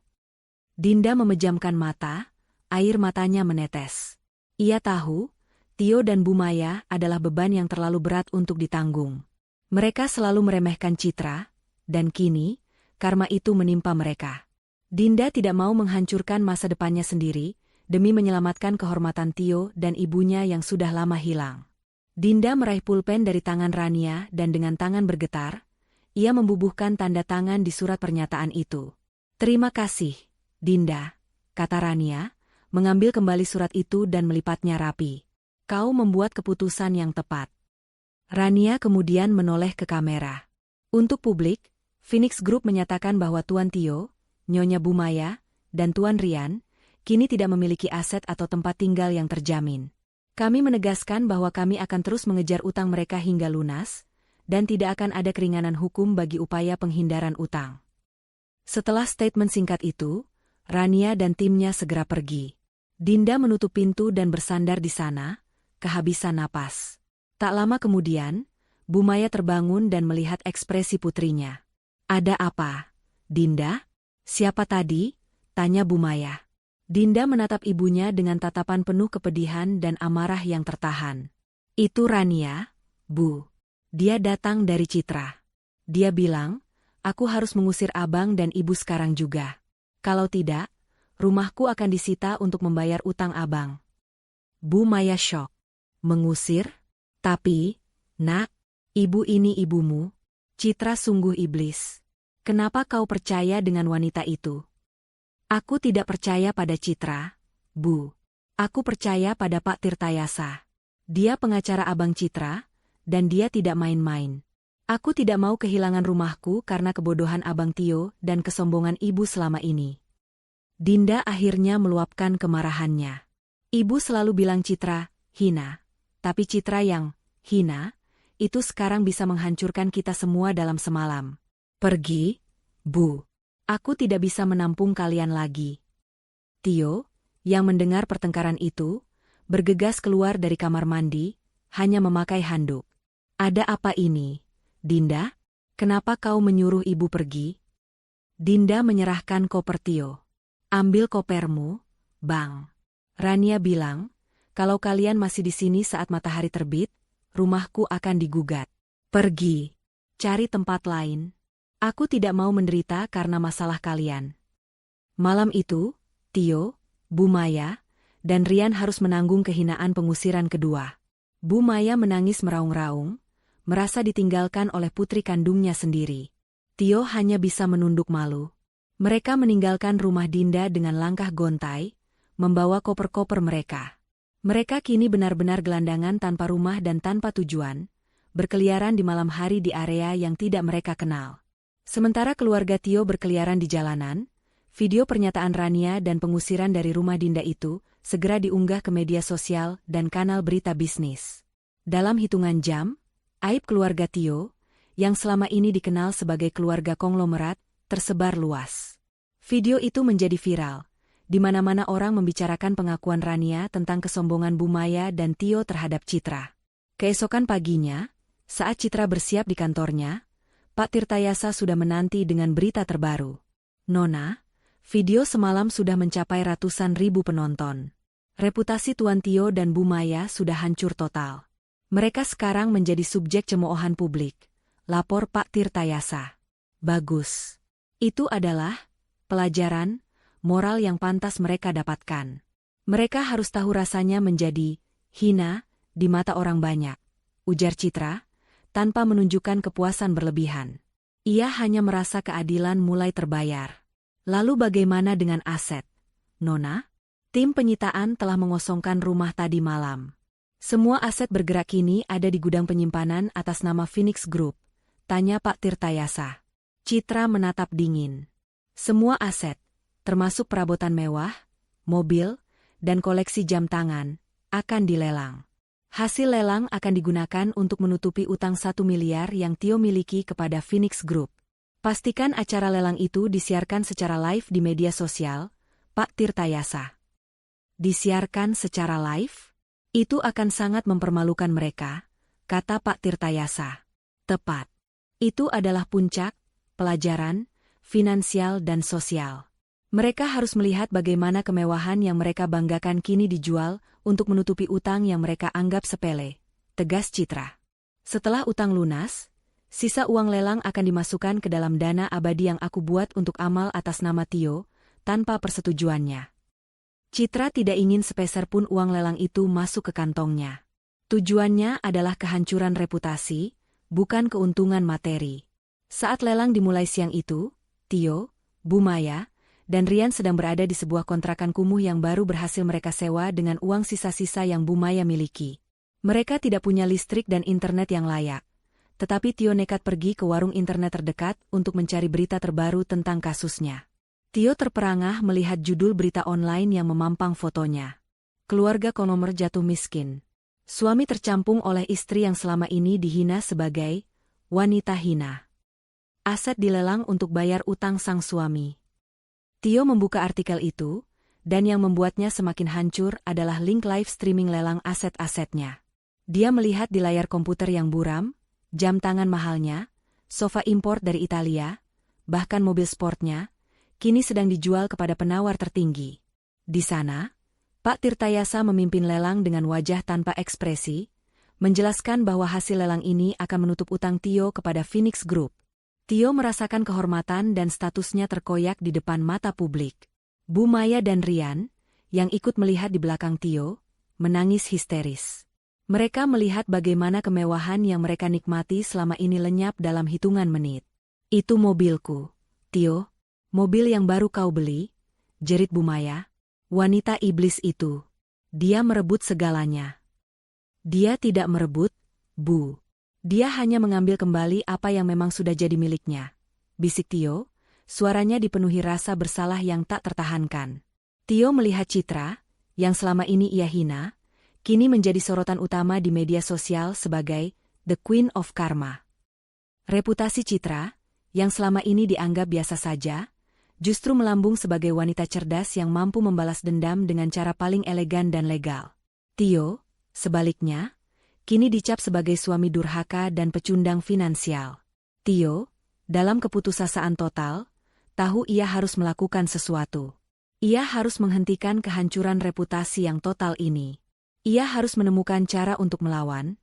Dinda memejamkan mata, air matanya menetes. Ia tahu, Tio dan Bu Maya adalah beban yang terlalu berat untuk ditanggung. Mereka selalu meremehkan Citra, dan kini, karma itu menimpa mereka. Dinda tidak mau menghancurkan masa depannya sendiri, demi menyelamatkan kehormatan Tio dan ibunya yang sudah lama hilang. Dinda meraih pulpen dari tangan Rania dan dengan tangan bergetar, ia membubuhkan tanda tangan di surat pernyataan itu. Terima kasih, Dinda, kata Rania, mengambil kembali surat itu dan melipatnya rapi. Kau membuat keputusan yang tepat. Rania kemudian menoleh ke kamera. Untuk publik, Phoenix Group menyatakan bahwa Tuan Tio, Nyonya Bu Maya, dan Tuan Rian, kini tidak memiliki aset atau tempat tinggal yang terjamin. Kami menegaskan bahwa kami akan terus mengejar utang mereka hingga lunas, dan tidak akan ada keringanan hukum bagi upaya penghindaran utang. Setelah statement singkat itu, Rania dan timnya segera pergi. Dinda menutup pintu dan bersandar di sana, kehabisan napas. Tak lama kemudian, Bu Maya terbangun dan melihat ekspresi putrinya. Ada apa, Dinda? Siapa tadi? Tanya Bu Maya. Dinda menatap ibunya dengan tatapan penuh kepedihan dan amarah yang tertahan. Itu Rania, Bu. Dia datang dari Citra. Dia bilang, aku harus mengusir abang dan ibu sekarang juga. Kalau tidak, rumahku akan disita untuk membayar utang abang. Bu Maya syok. Mengusir? Tapi, Nak, ibu ini ibumu. Citra sungguh iblis. Kenapa kau percaya dengan wanita itu? Aku tidak percaya pada Citra, Bu. Aku percaya pada Pak Tirtayasa. Dia pengacara abang Citra, dan dia tidak main-main. Aku tidak mau kehilangan rumahku karena kebodohan abang Tio dan kesombongan ibu selama ini. Dinda akhirnya meluapkan kemarahannya. Ibu selalu bilang Citra hina, tapi Citra yang hina, itu sekarang bisa menghancurkan kita semua dalam semalam. Pergi, Bu. Aku tidak bisa menampung kalian lagi. Tio, yang mendengar pertengkaran itu, bergegas keluar dari kamar mandi, hanya memakai handuk. Ada apa ini, Dinda? Kenapa kau menyuruh ibu pergi? Dinda menyerahkan koper Tio. Ambil kopermu, Bang. Rania bilang, kalau kalian masih di sini saat matahari terbit, rumahku akan digugat. Pergi. Cari tempat lain. Aku tidak mau menderita karena masalah kalian. Malam itu, Tio, Bu Maya, dan Rian harus menanggung kehinaan pengusiran kedua. Bu Maya menangis meraung-raung, merasa ditinggalkan oleh putri kandungnya sendiri. Tio hanya bisa menunduk malu. Mereka meninggalkan rumah Dinda dengan langkah gontai, membawa koper-koper mereka. Mereka kini benar-benar gelandangan tanpa rumah dan tanpa tujuan, berkeliaran di malam hari di area yang tidak mereka kenal. Sementara keluarga Tio berkeliaran di jalanan, video pernyataan Rania dan pengusiran dari rumah Dinda itu segera diunggah ke media sosial dan kanal berita bisnis. Dalam hitungan jam, aib keluarga Tio, yang selama ini dikenal sebagai keluarga konglomerat, tersebar luas. Video itu menjadi viral, di mana-mana orang membicarakan pengakuan Rania tentang kesombongan Bu Maya dan Tio terhadap Citra. Keesokan paginya, saat Citra bersiap di kantornya, Pak Tirtayasa sudah menanti dengan berita terbaru. Nona, video semalam sudah mencapai ratusan ribu penonton. Reputasi Tuan Tio dan Bu Maya sudah hancur total. Mereka sekarang menjadi subjek cemoohan publik, lapor Pak Tirtayasa. Bagus. Itu adalah pelajaran moral yang pantas mereka dapatkan. Mereka harus tahu rasanya menjadi hina di mata orang banyak, ujar Citra, tanpa menunjukkan kepuasan berlebihan. Ia hanya merasa keadilan mulai terbayar. Lalu bagaimana dengan aset, Nona? Tim penyitaan telah mengosongkan rumah tadi malam. Semua aset bergerak kini ada di gudang penyimpanan atas nama Phoenix Group, tanya Pak Tirtayasa. Citra menatap dingin. Semua aset, termasuk perabotan mewah, mobil, dan koleksi jam tangan, akan dilelang. Hasil lelang akan digunakan untuk menutupi utang 1 miliar yang Tio miliki kepada Phoenix Group. Pastikan acara lelang itu disiarkan secara live di media sosial, Pak Tirtayasa. Disiarkan secara live? Itu akan sangat mempermalukan mereka, kata Pak Tirtayasa. Tepat. Itu adalah puncak, pelajaran, finansial dan sosial. Mereka harus melihat bagaimana kemewahan yang mereka banggakan kini dijual untuk menutupi utang yang mereka anggap sepele, tegas Citra. Setelah utang lunas, sisa uang lelang akan dimasukkan ke dalam dana abadi yang aku buat untuk amal atas nama Tio, tanpa persetujuannya. Citra tidak ingin sepeser pun uang lelang itu masuk ke kantongnya. Tujuannya adalah kehancuran reputasi, bukan keuntungan materi. Saat lelang dimulai siang itu, Tio, Bu Maya, dan Rian sedang berada di sebuah kontrakan kumuh yang baru berhasil mereka sewa dengan uang sisa-sisa yang Bu Maya miliki. Mereka tidak punya listrik dan internet yang layak. Tetapi Tio nekat pergi ke warung internet terdekat untuk mencari berita terbaru tentang kasusnya. Tio terperangah melihat judul berita online yang memampang fotonya. Keluarga konglomerat jatuh miskin. Suami tercampung oleh istri yang selama ini dihina sebagai wanita hina. Aset dilelang untuk bayar utang sang suami. Tio membuka artikel itu, dan yang membuatnya semakin hancur adalah link live streaming lelang aset-asetnya. Dia melihat di layar komputer yang buram, jam tangan mahalnya, sofa impor dari Italia, bahkan mobil sportnya, kini sedang dijual kepada penawar tertinggi. Di sana, Pak Tirtayasa memimpin lelang dengan wajah tanpa ekspresi, menjelaskan bahwa hasil lelang ini akan menutup utang Tio kepada Phoenix Group. Tio merasakan kehormatan dan statusnya terkoyak di depan mata publik. Bu Maya dan Rian, yang ikut melihat di belakang Tio, menangis histeris. Mereka melihat bagaimana kemewahan yang mereka nikmati selama ini lenyap dalam hitungan menit. Itu mobilku, Tio. Mobil yang baru kau beli, jerit Bu Maya. Wanita iblis itu. Dia merebut segalanya. Dia tidak merebut, Bu. Dia hanya mengambil kembali apa yang memang sudah jadi miliknya. Bisik Tio, suaranya dipenuhi rasa bersalah yang tak tertahankan. Tio melihat Citra, yang selama ini ia hina, kini menjadi sorotan utama di media sosial sebagai The Queen of Karma. Reputasi Citra, yang selama ini dianggap biasa saja, justru melambung sebagai wanita cerdas yang mampu membalas dendam dengan cara paling elegan dan legal. Tio, sebaliknya, kini dicap sebagai suami durhaka dan pecundang finansial. Tio, dalam keputusasaan total, tahu ia harus melakukan sesuatu. Ia harus menghentikan kehancuran reputasi yang total ini. Ia harus menemukan cara untuk melawan,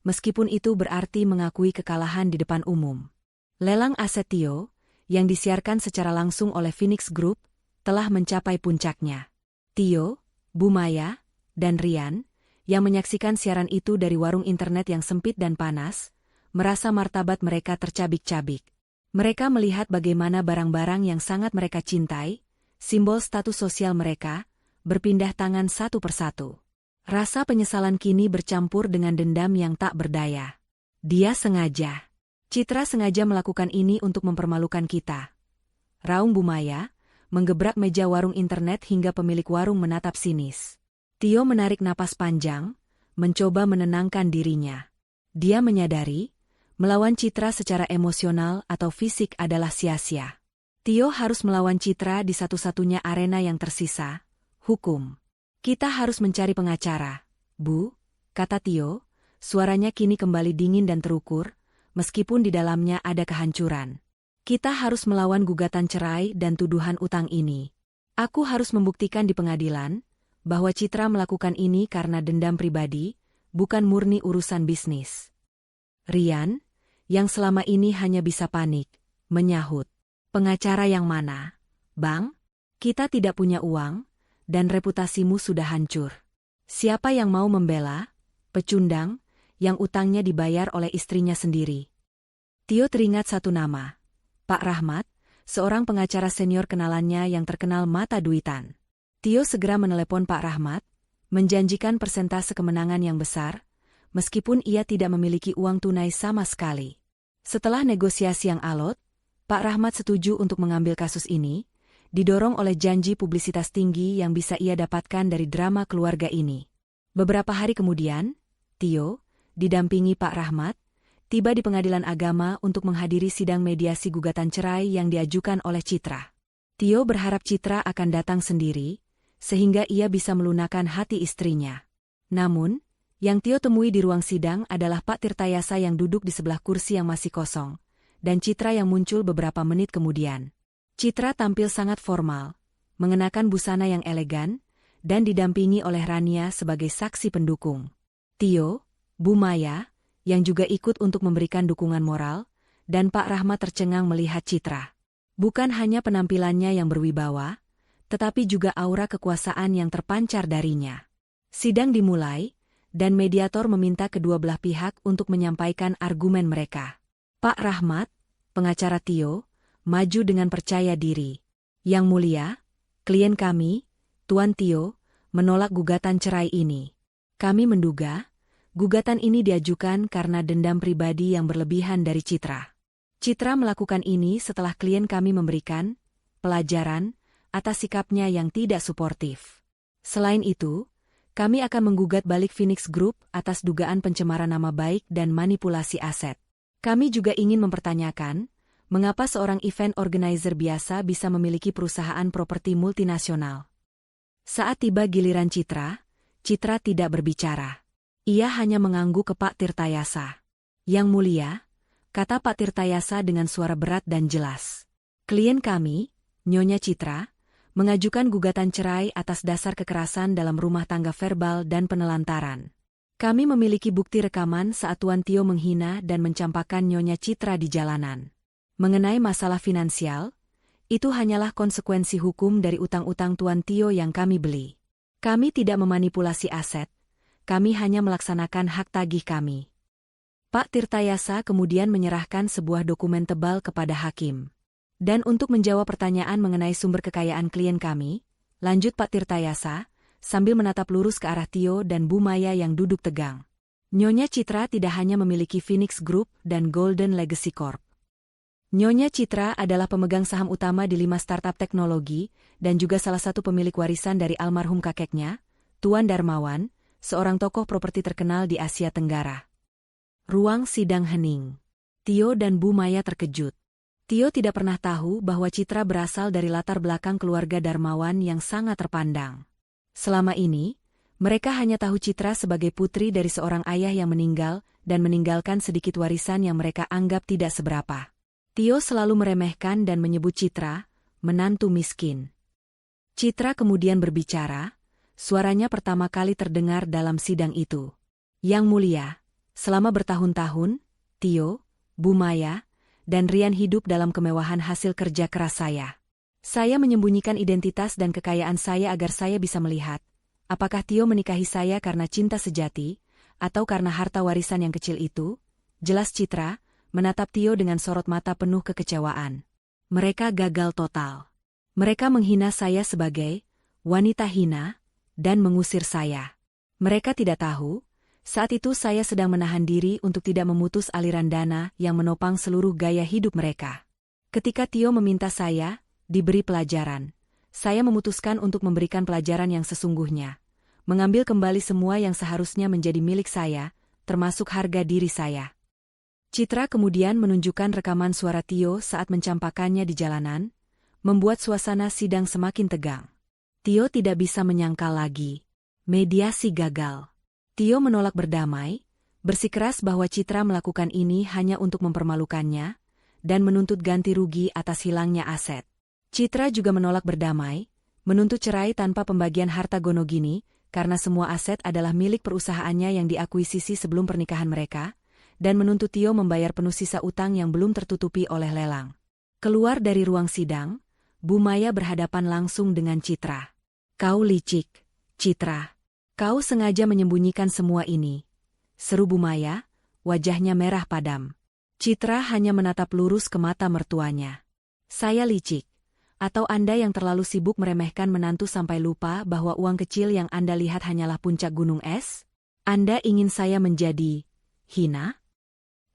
meskipun itu berarti mengakui kekalahan di depan umum. Lelang aset Tio, yang disiarkan secara langsung oleh Phoenix Group, telah mencapai puncaknya. Tio, Bu Maya, dan Rian, yang menyaksikan siaran itu dari warung internet yang sempit dan panas, merasa martabat mereka tercabik-cabik. Mereka melihat bagaimana barang-barang yang sangat mereka cintai, simbol status sosial mereka, berpindah tangan satu persatu. Rasa penyesalan kini bercampur dengan dendam yang tak berdaya. Dia sengaja. Citra sengaja melakukan ini untuk mempermalukan kita. Raung Bu Maya, menggebrak meja warung internet hingga pemilik warung menatap sinis. Tio menarik napas panjang, mencoba menenangkan dirinya. Dia menyadari, melawan Citra secara emosional atau fisik adalah sia-sia. Tio harus melawan Citra di satu-satunya arena yang tersisa, hukum. Kita harus mencari pengacara, Bu, kata Tio, suaranya kini kembali dingin dan terukur, meskipun di dalamnya ada kehancuran. Kita harus melawan gugatan cerai dan tuduhan utang ini. Aku harus membuktikan di pengadilan bahwa Citra melakukan ini karena dendam pribadi, bukan murni urusan bisnis. Rian, yang selama ini hanya bisa panik, menyahut. Pengacara yang mana? Bang? Kita tidak punya uang, dan reputasimu sudah hancur. Siapa yang mau membela? Pecundang, yang utangnya dibayar oleh istrinya sendiri. Tio teringat satu nama. Pak Rahmat, seorang pengacara senior kenalannya yang terkenal mata duitan. Tio segera menelepon Pak Rahmat, menjanjikan persentase kemenangan yang besar, meskipun ia tidak memiliki uang tunai sama sekali. Setelah negosiasi yang alot, Pak Rahmat setuju untuk mengambil kasus ini, didorong oleh janji publisitas tinggi yang bisa ia dapatkan dari drama keluarga ini. Beberapa hari kemudian, Tio, didampingi Pak Rahmat, tiba di pengadilan agama untuk menghadiri sidang mediasi gugatan cerai yang diajukan oleh Citra. Tio berharap Citra akan datang sendiri, sehingga ia bisa melunakkan hati istrinya. Namun, yang Tio temui di ruang sidang adalah Pak Tirtayasa yang duduk di sebelah kursi yang masih kosong, dan Citra yang muncul beberapa menit kemudian. Citra tampil sangat formal, mengenakan busana yang elegan, dan didampingi oleh Rania sebagai saksi pendukung. Tio, Bu Maya, yang juga ikut untuk memberikan dukungan moral, dan Pak Rahmat tercengang melihat Citra. Bukan hanya penampilannya yang berwibawa, tetapi juga aura kekuasaan yang terpancar darinya. Sidang dimulai, dan mediator meminta kedua belah pihak untuk menyampaikan argumen mereka. Pak Rahmat, pengacara Tio, maju dengan percaya diri. Yang mulia, klien kami, Tuan Tio, menolak gugatan cerai ini. Kami menduga, gugatan ini diajukan karena dendam pribadi yang berlebihan dari Citra. Citra melakukan ini setelah klien kami memberikan pelajaran atas sikapnya yang tidak suportif. Selain itu, kami akan menggugat balik Phoenix Group atas dugaan pencemaran nama baik dan manipulasi aset. Kami juga ingin mempertanyakan, mengapa seorang event organizer biasa bisa memiliki perusahaan properti multinasional. Saat tiba giliran Citra, Citra tidak berbicara. Ia hanya mengangguk ke Pak Tirtayasa. Yang mulia, kata Pak Tirtayasa dengan suara berat dan jelas. Klien kami, Nyonya Citra, mengajukan gugatan cerai atas dasar kekerasan dalam rumah tangga verbal dan penelantaran. Kami memiliki bukti rekaman saat Tuan Tio menghina dan mencampakkan Nyonya Citra di jalanan. Mengenai masalah finansial, itu hanyalah konsekuensi hukum dari utang-utang Tuan Tio yang kami beli. Kami tidak memanipulasi aset, kami hanya melaksanakan hak tagih kami. Pak Tirtayasa kemudian menyerahkan sebuah dokumen tebal kepada hakim. Dan untuk menjawab pertanyaan mengenai sumber kekayaan klien kami, lanjut Pak Tirtayasa, sambil menatap lurus ke arah Tio dan Bu Maya yang duduk tegang. Nyonya Citra tidak hanya memiliki Phoenix Group dan Golden Legacy Corp. Nyonya Citra adalah pemegang saham utama di 5 startup teknologi dan juga salah satu pemilik warisan dari almarhum kakeknya, Tuan Darmawan, seorang tokoh properti terkenal di Asia Tenggara. Ruang sidang hening. Tio dan Bu Maya terkejut. Tio tidak pernah tahu bahwa Citra berasal dari latar belakang keluarga Darmawan yang sangat terpandang. Selama ini, mereka hanya tahu Citra sebagai putri dari seorang ayah yang meninggal dan meninggalkan sedikit warisan yang mereka anggap tidak seberapa. Tio selalu meremehkan dan menyebut Citra, menantu miskin. Citra kemudian berbicara, suaranya pertama kali terdengar dalam sidang itu. Yang mulia, selama bertahun-tahun, Tio, Bu Maya, dan Rian hidup dalam kemewahan hasil kerja keras saya. Saya menyembunyikan identitas dan kekayaan saya agar saya bisa melihat, apakah Tio menikahi saya karena cinta sejati, atau karena harta warisan yang kecil itu? Jelas Citra menatap Tio dengan sorot mata penuh kekecewaan. Mereka gagal total. Mereka menghina saya sebagai wanita hina dan mengusir saya. Mereka tidak tahu, saat itu saya sedang menahan diri untuk tidak memutus aliran dana yang menopang seluruh gaya hidup mereka. Ketika Tio meminta saya diberi pelajaran, saya memutuskan untuk memberikan pelajaran yang sesungguhnya. Mengambil kembali semua yang seharusnya menjadi milik saya, termasuk harga diri saya. Citra kemudian menunjukkan rekaman suara Tio saat mencampakkannya di jalanan, membuat suasana sidang semakin tegang. Tio tidak bisa menyangkal lagi. Mediasi gagal. Tio menolak berdamai, bersikeras bahwa Citra melakukan ini hanya untuk mempermalukannya, dan menuntut ganti rugi atas hilangnya aset. Citra juga menolak berdamai, menuntut cerai tanpa pembagian harta gonogini, karena semua aset adalah milik perusahaannya yang diakuisisi sebelum pernikahan mereka, dan menuntut Tio membayar penuh sisa utang yang belum tertutupi oleh lelang. Keluar dari ruang sidang, Bu Maya berhadapan langsung dengan Citra. "Kau licik, Citra. Kau sengaja menyembunyikan semua ini," seru Bu Maya, wajahnya merah padam. Citra hanya menatap lurus ke mata mertuanya. "Saya licik? Atau Anda yang terlalu sibuk meremehkan menantu sampai lupa bahwa uang kecil yang Anda lihat hanyalah puncak gunung es? Anda ingin saya menjadi hina?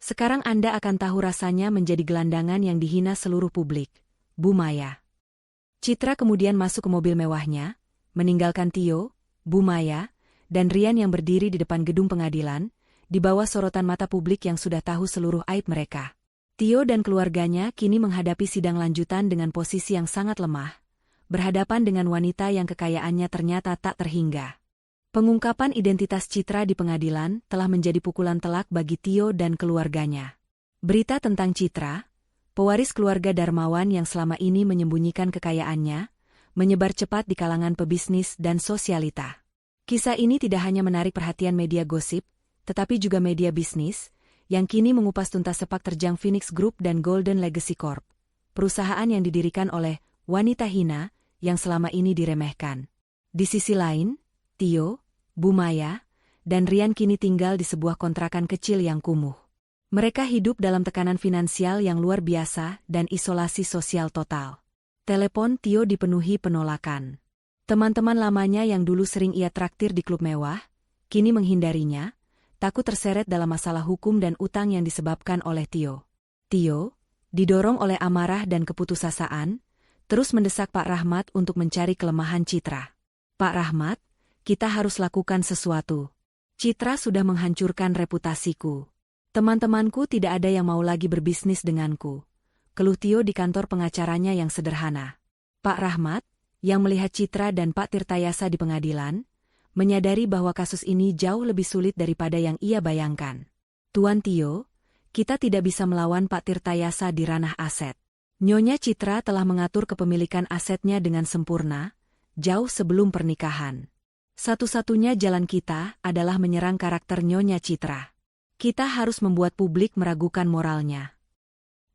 Sekarang Anda akan tahu rasanya menjadi gelandangan yang dihina seluruh publik, Bu Maya." Citra kemudian masuk ke mobil mewahnya, meninggalkan Tio, Bu Maya, dan Rian yang berdiri di depan gedung pengadilan, di bawah sorotan mata publik yang sudah tahu seluruh aib mereka. Tio dan keluarganya kini menghadapi sidang lanjutan dengan posisi yang sangat lemah, berhadapan dengan wanita yang kekayaannya ternyata tak terhingga. Pengungkapan identitas Citra di pengadilan telah menjadi pukulan telak bagi Tio dan keluarganya. Berita tentang Citra, pewaris keluarga Darmawan yang selama ini menyembunyikan kekayaannya, menyebar cepat di kalangan pebisnis dan sosialita. Kisah ini tidak hanya menarik perhatian media gosip, tetapi juga media bisnis, yang kini mengupas tuntas sepak terjang Phoenix Group dan Golden Legacy Corp, perusahaan yang didirikan oleh wanita hina yang selama ini diremehkan. Di sisi lain, Tio, Bu Maya, dan Rian kini tinggal di sebuah kontrakan kecil yang kumuh. Mereka hidup dalam tekanan finansial yang luar biasa dan isolasi sosial total. Telepon Tio dipenuhi penolakan. Teman-teman lamanya yang dulu sering ia traktir di klub mewah, kini menghindarinya, takut terseret dalam masalah hukum dan utang yang disebabkan oleh Tio. Tio, didorong oleh amarah dan keputusasaan, terus mendesak Pak Rahmat untuk mencari kelemahan Citra. "Pak Rahmat, kita harus lakukan sesuatu. Citra sudah menghancurkan reputasiku. Teman-temanku tidak ada yang mau lagi berbisnis denganku," keluh Tio di kantor pengacaranya yang sederhana. Pak Rahmat, yang melihat Citra dan Pak Tirtayasa di pengadilan, menyadari bahwa kasus ini jauh lebih sulit daripada yang ia bayangkan. "Tuan Tio, kita tidak bisa melawan Pak Tirtayasa di ranah aset. Nyonya Citra telah mengatur kepemilikan asetnya dengan sempurna, jauh sebelum pernikahan. Satu-satunya jalan kita adalah menyerang karakter Nyonya Citra. Kita harus membuat publik meragukan moralnya."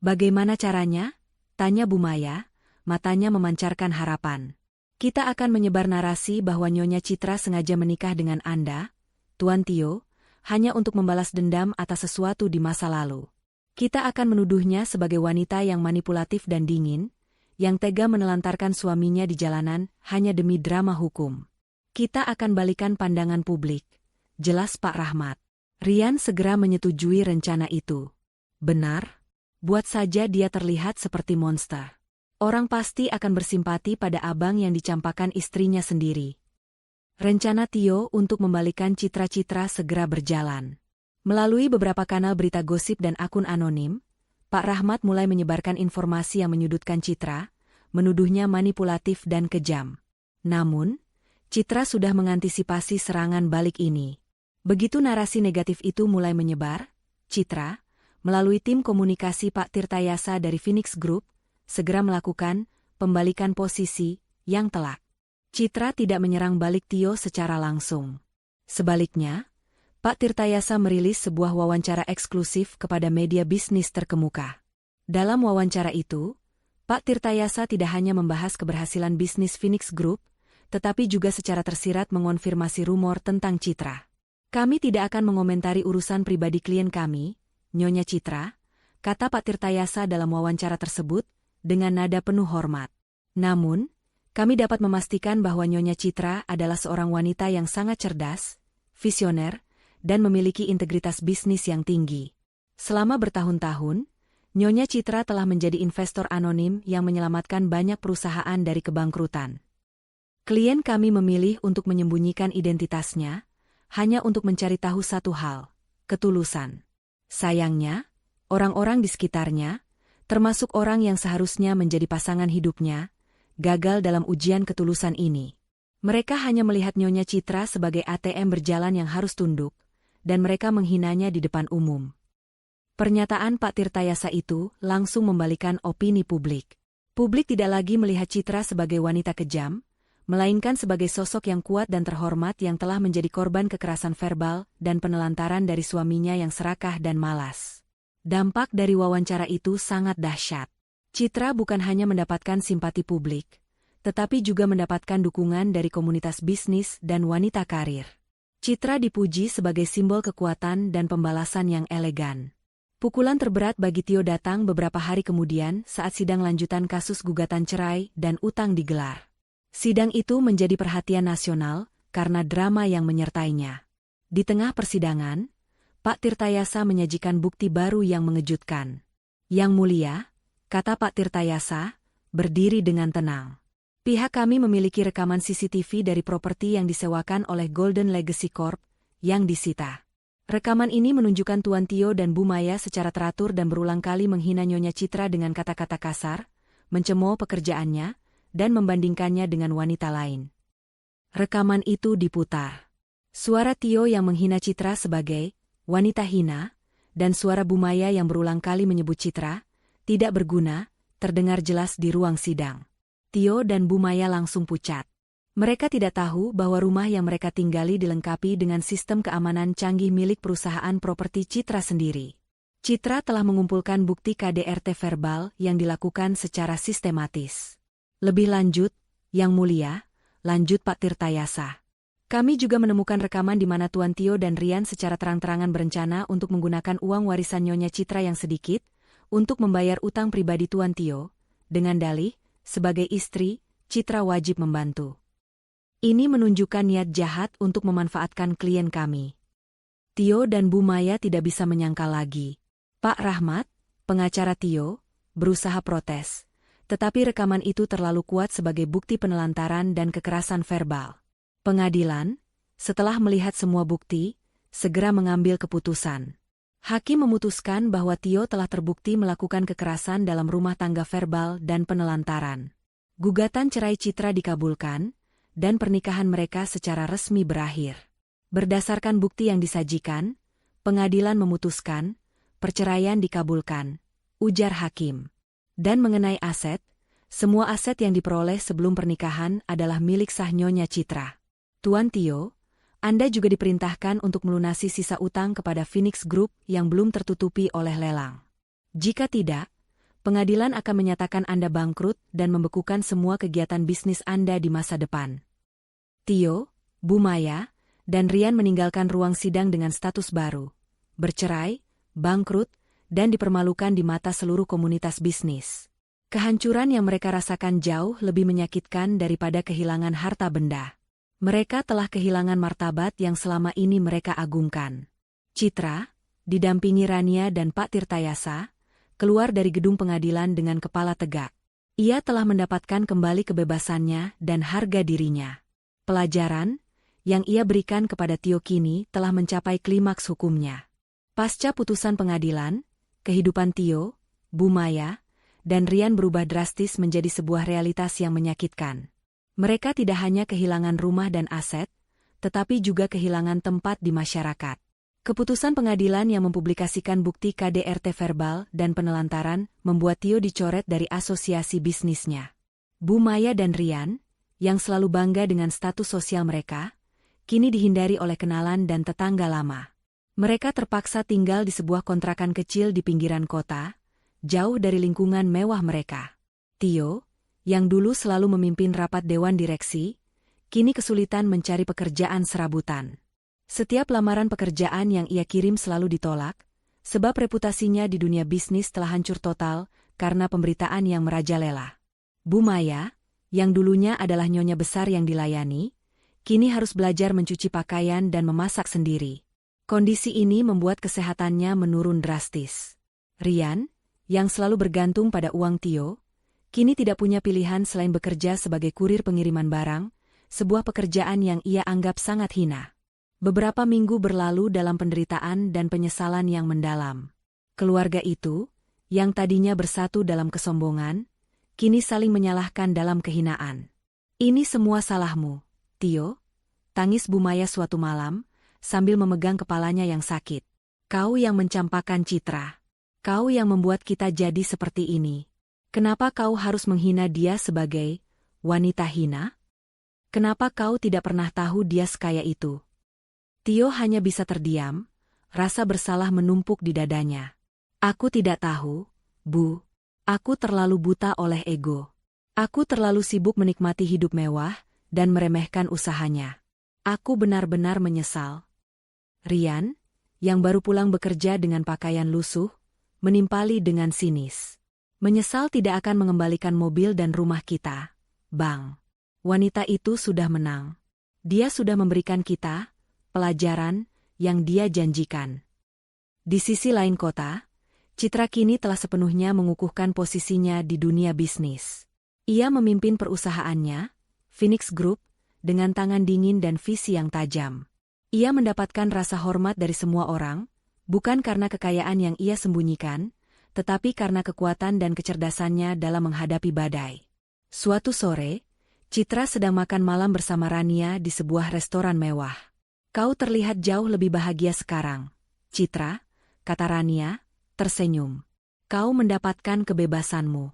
"Bagaimana caranya?" tanya Bu Maya, matanya memancarkan harapan. "Kita akan menyebar narasi bahwa Nyonya Citra sengaja menikah dengan Anda, Tuan Tio, hanya untuk membalas dendam atas sesuatu di masa lalu. Kita akan menuduhnya sebagai wanita yang manipulatif dan dingin, yang tega menelantarkan suaminya di jalanan hanya demi drama hukum. Kita akan balikan pandangan publik," jelas Pak Rahmat. Rian segera menyetujui rencana itu. "Benar, buat saja dia terlihat seperti monster. Orang pasti akan bersimpati pada abang yang dicampakkan istrinya sendiri." Rencana Tio untuk membalikan Citra segera berjalan. Melalui beberapa kanal berita gosip dan akun anonim, Pak Rahmat mulai menyebarkan informasi yang menyudutkan Citra, menuduhnya manipulatif dan kejam. Namun, Citra sudah mengantisipasi serangan balik ini. Begitu narasi negatif itu mulai menyebar, Citra, melalui tim komunikasi Pak Tirtayasa dari Phoenix Group, segera melakukan pembalikan posisi yang telak. Citra tidak menyerang balik Tio secara langsung. Sebaliknya, Pak Tirtayasa merilis sebuah wawancara eksklusif kepada media bisnis terkemuka. Dalam wawancara itu, Pak Tirtayasa tidak hanya membahas keberhasilan bisnis Phoenix Group, tetapi juga secara tersirat mengonfirmasi rumor tentang Citra. Kami tidak akan mengomentari urusan pribadi klien kami, Nyonya Citra, kata Pak Tirtayasa dalam wawancara tersebut, dengan nada penuh hormat. Namun, kami dapat memastikan bahwa Nyonya Citra adalah seorang wanita yang sangat cerdas, visioner, dan memiliki integritas bisnis yang tinggi. Selama bertahun-tahun, Nyonya Citra telah menjadi investor anonim yang menyelamatkan banyak perusahaan dari kebangkrutan. Klien kami memilih untuk menyembunyikan identitasnya, hanya untuk mencari tahu satu hal, ketulusan. Sayangnya, orang-orang di sekitarnya, termasuk orang yang seharusnya menjadi pasangan hidupnya, gagal dalam ujian ketulusan ini. Mereka hanya melihat Nyonya Citra sebagai ATM berjalan yang harus tunduk, dan mereka menghinanya di depan umum. Pernyataan Pak Tirtayasa itu langsung membalikan opini publik. Publik tidak lagi melihat Citra sebagai wanita kejam, melainkan sebagai sosok yang kuat dan terhormat yang telah menjadi korban kekerasan verbal dan penelantaran dari suaminya yang serakah dan malas. Dampak dari wawancara itu sangat dahsyat. Citra bukan hanya mendapatkan simpati publik, tetapi juga mendapatkan dukungan dari komunitas bisnis dan wanita karir. Citra dipuji sebagai simbol kekuatan dan pembalasan yang elegan. Pukulan terberat bagi Tio datang beberapa hari kemudian saat sidang lanjutan kasus gugatan cerai dan utang digelar. Sidang itu menjadi perhatian nasional karena drama yang menyertainya. Di tengah persidangan, Pak Tirtayasa menyajikan bukti baru yang mengejutkan. Yang mulia, kata Pak Tirtayasa, berdiri dengan tenang. Pihak kami memiliki rekaman CCTV dari properti yang disewakan oleh Golden Legacy Corp yang disita. Rekaman ini menunjukkan Tuan Tio dan Bu Maya secara teratur dan berulang kali menghina Nyonya Citra dengan kata-kata kasar, mencemooh pekerjaannya, dan membandingkannya dengan wanita lain. Rekaman itu diputar. Suara Tio yang menghina Citra sebagai wanita hina, dan suara Bu Maya yang berulang kali menyebut Citra, tidak berguna, terdengar jelas di ruang sidang. Tio dan Bu Maya langsung pucat. Mereka tidak tahu bahwa rumah yang mereka tinggali dilengkapi dengan sistem keamanan canggih milik perusahaan properti Citra sendiri. Citra telah mengumpulkan bukti KDRT verbal yang dilakukan secara sistematis. Lebih lanjut, Yang Mulia, lanjut Pak Tirtayasa. Kami juga menemukan rekaman di mana Tuan Tio dan Rian secara terang-terangan berencana untuk menggunakan uang warisan Nyonya Citra yang sedikit untuk membayar utang pribadi Tuan Tio, dengan dalih, sebagai istri, Citra wajib membantu. Ini menunjukkan niat jahat untuk memanfaatkan klien kami. Tio dan Bu Maya tidak bisa menyangkal lagi. Pak Rahmat, pengacara Tio, berusaha protes, tetapi rekaman itu terlalu kuat sebagai bukti penelantaran dan kekerasan verbal. Pengadilan, setelah melihat semua bukti, segera mengambil keputusan. Hakim memutuskan bahwa Tio telah terbukti melakukan kekerasan dalam rumah tangga verbal dan penelantaran. Gugatan cerai Citra dikabulkan, dan pernikahan mereka secara resmi berakhir. Berdasarkan bukti yang disajikan, pengadilan memutuskan, perceraian dikabulkan, ujar hakim. Dan mengenai aset, semua aset yang diperoleh sebelum pernikahan adalah milik sah Nyonya Citra. Tuan Tio, Anda juga diperintahkan untuk melunasi sisa utang kepada Phoenix Group yang belum tertutupi oleh lelang. Jika tidak, pengadilan akan menyatakan Anda bangkrut dan membekukan semua kegiatan bisnis Anda di masa depan. Tio, Bu Maya, dan Rian meninggalkan ruang sidang dengan status baru, bercerai, bangkrut, dan dipermalukan di mata seluruh komunitas bisnis. Kehancuran yang mereka rasakan jauh lebih menyakitkan daripada kehilangan harta benda. Mereka telah kehilangan martabat yang selama ini mereka agungkan. Citra, didampingi Rania dan Pak Tirtayasa, keluar dari gedung pengadilan dengan kepala tegak. Ia telah mendapatkan kembali kebebasannya dan harga dirinya. Pelajaran yang ia berikan kepada Tio kini telah mencapai klimaks hukumnya. Pasca putusan pengadilan, kehidupan Tio, Bu Maya, dan Rian berubah drastis menjadi sebuah realitas yang menyakitkan. Mereka tidak hanya kehilangan rumah dan aset, tetapi juga kehilangan tempat di masyarakat. Keputusan pengadilan yang mempublikasikan bukti KDRT verbal dan penelantaran membuat Tio dicoret dari asosiasi bisnisnya. Bu Maya dan Rian, yang selalu bangga dengan status sosial mereka, kini dihindari oleh kenalan dan tetangga lama. Mereka terpaksa tinggal di sebuah kontrakan kecil di pinggiran kota, jauh dari lingkungan mewah mereka. Tio, yang dulu selalu memimpin rapat dewan direksi, kini kesulitan mencari pekerjaan serabutan. Setiap lamaran pekerjaan yang ia kirim selalu ditolak, sebab reputasinya di dunia bisnis telah hancur total karena pemberitaan yang merajalela. Bu Maya, yang dulunya adalah nyonya besar yang dilayani, kini harus belajar mencuci pakaian dan memasak sendiri. Kondisi ini membuat kesehatannya menurun drastis. Rian, yang selalu bergantung pada uang Tio, kini tidak punya pilihan selain bekerja sebagai kurir pengiriman barang, sebuah pekerjaan yang ia anggap sangat hina. Beberapa minggu berlalu dalam penderitaan dan penyesalan yang mendalam. Keluarga itu, yang tadinya bersatu dalam kesombongan, kini saling menyalahkan dalam kehinaan. "Ini semua salahmu, Tio," tangis Bu Maya suatu malam, sambil memegang kepalanya yang sakit. "Kau yang mencampakkan Citra. Kau yang membuat kita jadi seperti ini. Kenapa kau harus menghina dia sebagai wanita hina? Kenapa kau tidak pernah tahu dia sekaya itu?" Tio hanya bisa terdiam, rasa bersalah menumpuk di dadanya. "Aku tidak tahu, Bu. Aku terlalu buta oleh ego. Aku terlalu sibuk menikmati hidup mewah dan meremehkan usahanya. Aku benar-benar menyesal." Rian, yang baru pulang bekerja dengan pakaian lusuh, menimpali dengan sinis. "Menyesal tidak akan mengembalikan mobil dan rumah kita, Bang. Wanita itu sudah menang. Dia sudah memberikan kita pelajaran yang dia janjikan." Di sisi lain kota, Citra kini telah sepenuhnya mengukuhkan posisinya di dunia bisnis. Ia memimpin perusahaannya, Phoenix Group, dengan tangan dingin dan visi yang tajam. Ia mendapatkan rasa hormat dari semua orang, bukan karena kekayaan yang ia sembunyikan, tetapi karena kekuatan dan kecerdasannya dalam menghadapi badai. Suatu sore, Citra sedang makan malam bersama Rania di sebuah restoran mewah. "Kau terlihat jauh lebih bahagia sekarang, Citra," kata Rania, tersenyum. "Kau mendapatkan kebebasanmu."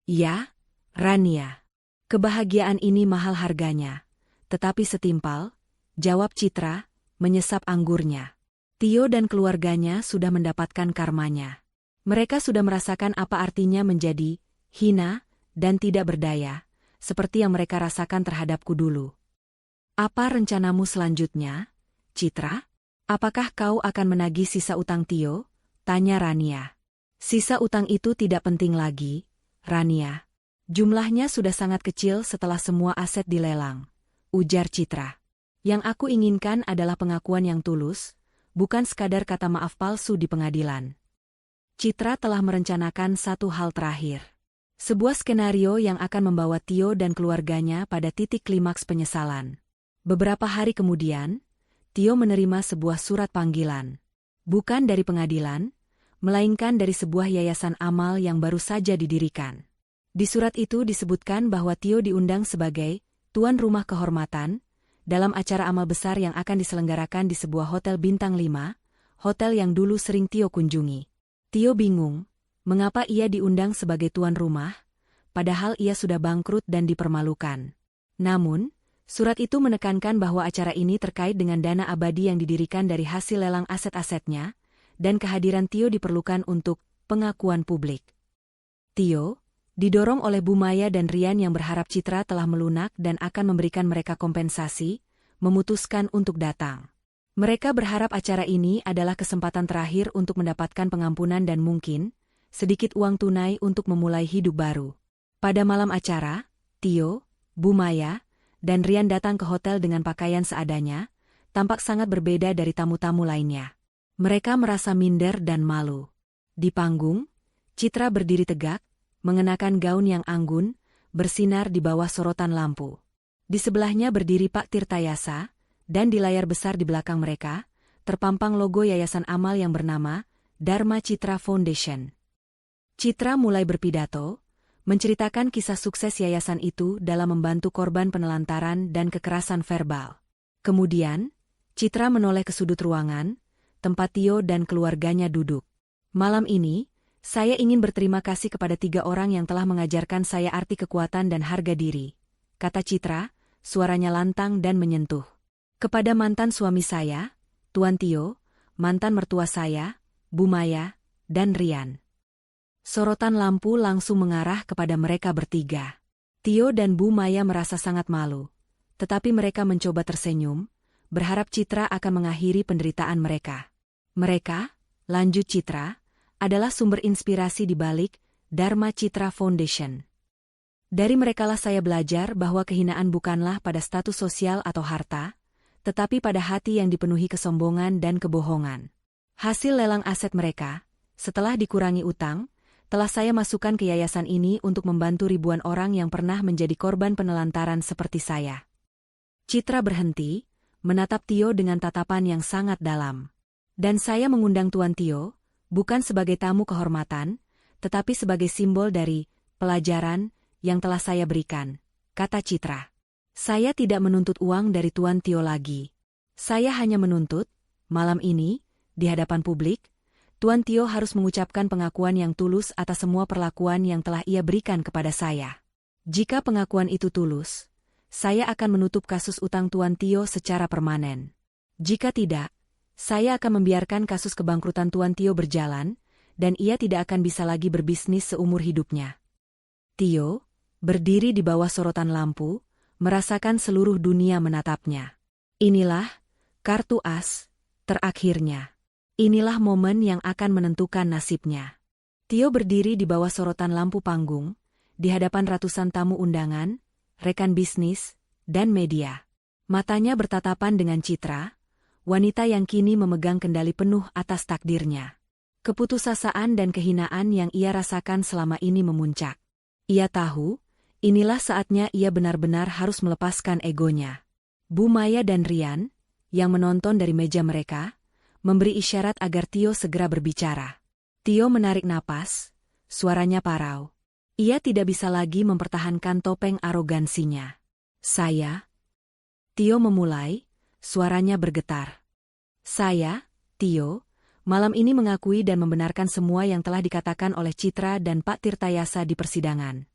"Ya, Rania. Kebahagiaan ini mahal harganya, tetapi setimpal," jawab Citra, menyesap anggurnya. "Tio dan keluarganya sudah mendapatkan karmanya. Mereka sudah merasakan apa artinya menjadi hina dan tidak berdaya, seperti yang mereka rasakan terhadapku dulu." "Apa rencanamu selanjutnya, Citra? Apakah kau akan menagih sisa utang Tio?" tanya Rania. "Sisa utang itu tidak penting lagi, Rania. Jumlahnya sudah sangat kecil setelah semua aset dilelang," ujar Citra. "Yang aku inginkan adalah pengakuan yang tulus, bukan sekadar kata maaf palsu di pengadilan." Citra telah merencanakan satu hal terakhir. Sebuah skenario yang akan membawa Tio dan keluarganya pada titik klimaks penyesalan. Beberapa hari kemudian, Tio menerima sebuah surat panggilan. Bukan dari pengadilan, melainkan dari sebuah yayasan amal yang baru saja didirikan. Di surat itu disebutkan bahwa Tio diundang sebagai tuan rumah kehormatan dalam acara amal besar yang akan diselenggarakan di sebuah hotel bintang 5, hotel yang dulu sering Tio kunjungi. Tio bingung, mengapa ia diundang sebagai tuan rumah, padahal ia sudah bangkrut dan dipermalukan. Namun, surat itu menekankan bahwa acara ini terkait dengan dana abadi yang didirikan dari hasil lelang aset-asetnya, dan kehadiran Tio diperlukan untuk pengakuan publik. Tio, didorong oleh Bu Maya dan Rian yang berharap Citra telah melunak dan akan memberikan mereka kompensasi, memutuskan untuk datang. Mereka berharap acara ini adalah kesempatan terakhir untuk mendapatkan pengampunan dan mungkin sedikit uang tunai untuk memulai hidup baru. Pada malam acara, Tio, Bu Maya, dan Rian datang ke hotel dengan pakaian seadanya, tampak sangat berbeda dari tamu-tamu lainnya. Mereka merasa minder dan malu. Di panggung, Citra berdiri tegak, mengenakan gaun yang anggun, bersinar di bawah sorotan lampu. Di sebelahnya berdiri Pak Tirtayasa, dan di layar besar di belakang mereka, terpampang logo yayasan amal yang bernama Dharma Citra Foundation. Citra mulai berpidato, menceritakan kisah sukses yayasan itu dalam membantu korban penelantaran dan kekerasan verbal. Kemudian, Citra menoleh ke sudut ruangan, tempat Tio dan keluarganya duduk. "Malam ini, saya ingin berterima kasih kepada 3 orang yang telah mengajarkan saya arti kekuatan dan harga diri," kata Citra, suaranya lantang dan menyentuh. "Kepada mantan suami saya, Tuan Tio, mantan mertua saya, Bu Maya, dan Rian. Sorotan lampu langsung mengarah kepada mereka bertiga. Tio dan Bu Maya merasa sangat malu. Tetapi mereka mencoba tersenyum, berharap Citra akan mengakhiri penderitaan mereka. Mereka, lanjut Citra, adalah sumber inspirasi di balik Dharma Citra Foundation. Dari merekalah saya belajar bahwa kehinaan bukanlah pada status sosial atau harta, tetapi pada hati yang dipenuhi kesombongan dan kebohongan. Hasil lelang aset mereka, setelah dikurangi utang, telah saya masukkan ke yayasan ini untuk membantu ribuan orang yang pernah menjadi korban penelantaran seperti saya. Citra berhenti, menatap Tio dengan tatapan yang sangat dalam. Dan saya mengundang Tuan Tio, bukan sebagai tamu kehormatan, tetapi sebagai simbol dari pelajaran yang telah saya berikan, kata Citra. Saya tidak menuntut uang dari Tuan Tio lagi. Saya hanya menuntut, malam ini, di hadapan publik, Tuan Tio harus mengucapkan pengakuan yang tulus atas semua perlakuan yang telah ia berikan kepada saya. Jika pengakuan itu tulus, saya akan menutup kasus utang Tuan Tio secara permanen. Jika tidak, saya akan membiarkan kasus kebangkrutan Tuan Tio berjalan, dan ia tidak akan bisa lagi berbisnis seumur hidupnya. Tio, berdiri di bawah sorotan lampu, merasakan seluruh dunia menatapnya. Inilah kartu as terakhirnya. Inilah momen yang akan menentukan nasibnya. Tio berdiri di bawah sorotan lampu panggung, di hadapan ratusan tamu undangan, rekan bisnis, dan media. Matanya bertatapan dengan Citra, wanita yang kini memegang kendali penuh atas takdirnya. Keputusasaan dan kehinaan yang ia rasakan selama ini memuncak. Ia tahu, inilah saatnya ia benar-benar harus melepaskan egonya. Bu Maya dan Rian, yang menonton dari meja mereka, memberi isyarat agar Tio segera berbicara. Tio menarik napas, suaranya parau. Ia tidak bisa lagi mempertahankan topeng arogansinya. Tio memulai, suaranya bergetar. Saya, Tio, malam ini mengakui dan membenarkan semua yang telah dikatakan oleh Citra dan Pak Tirtayasa di persidangan.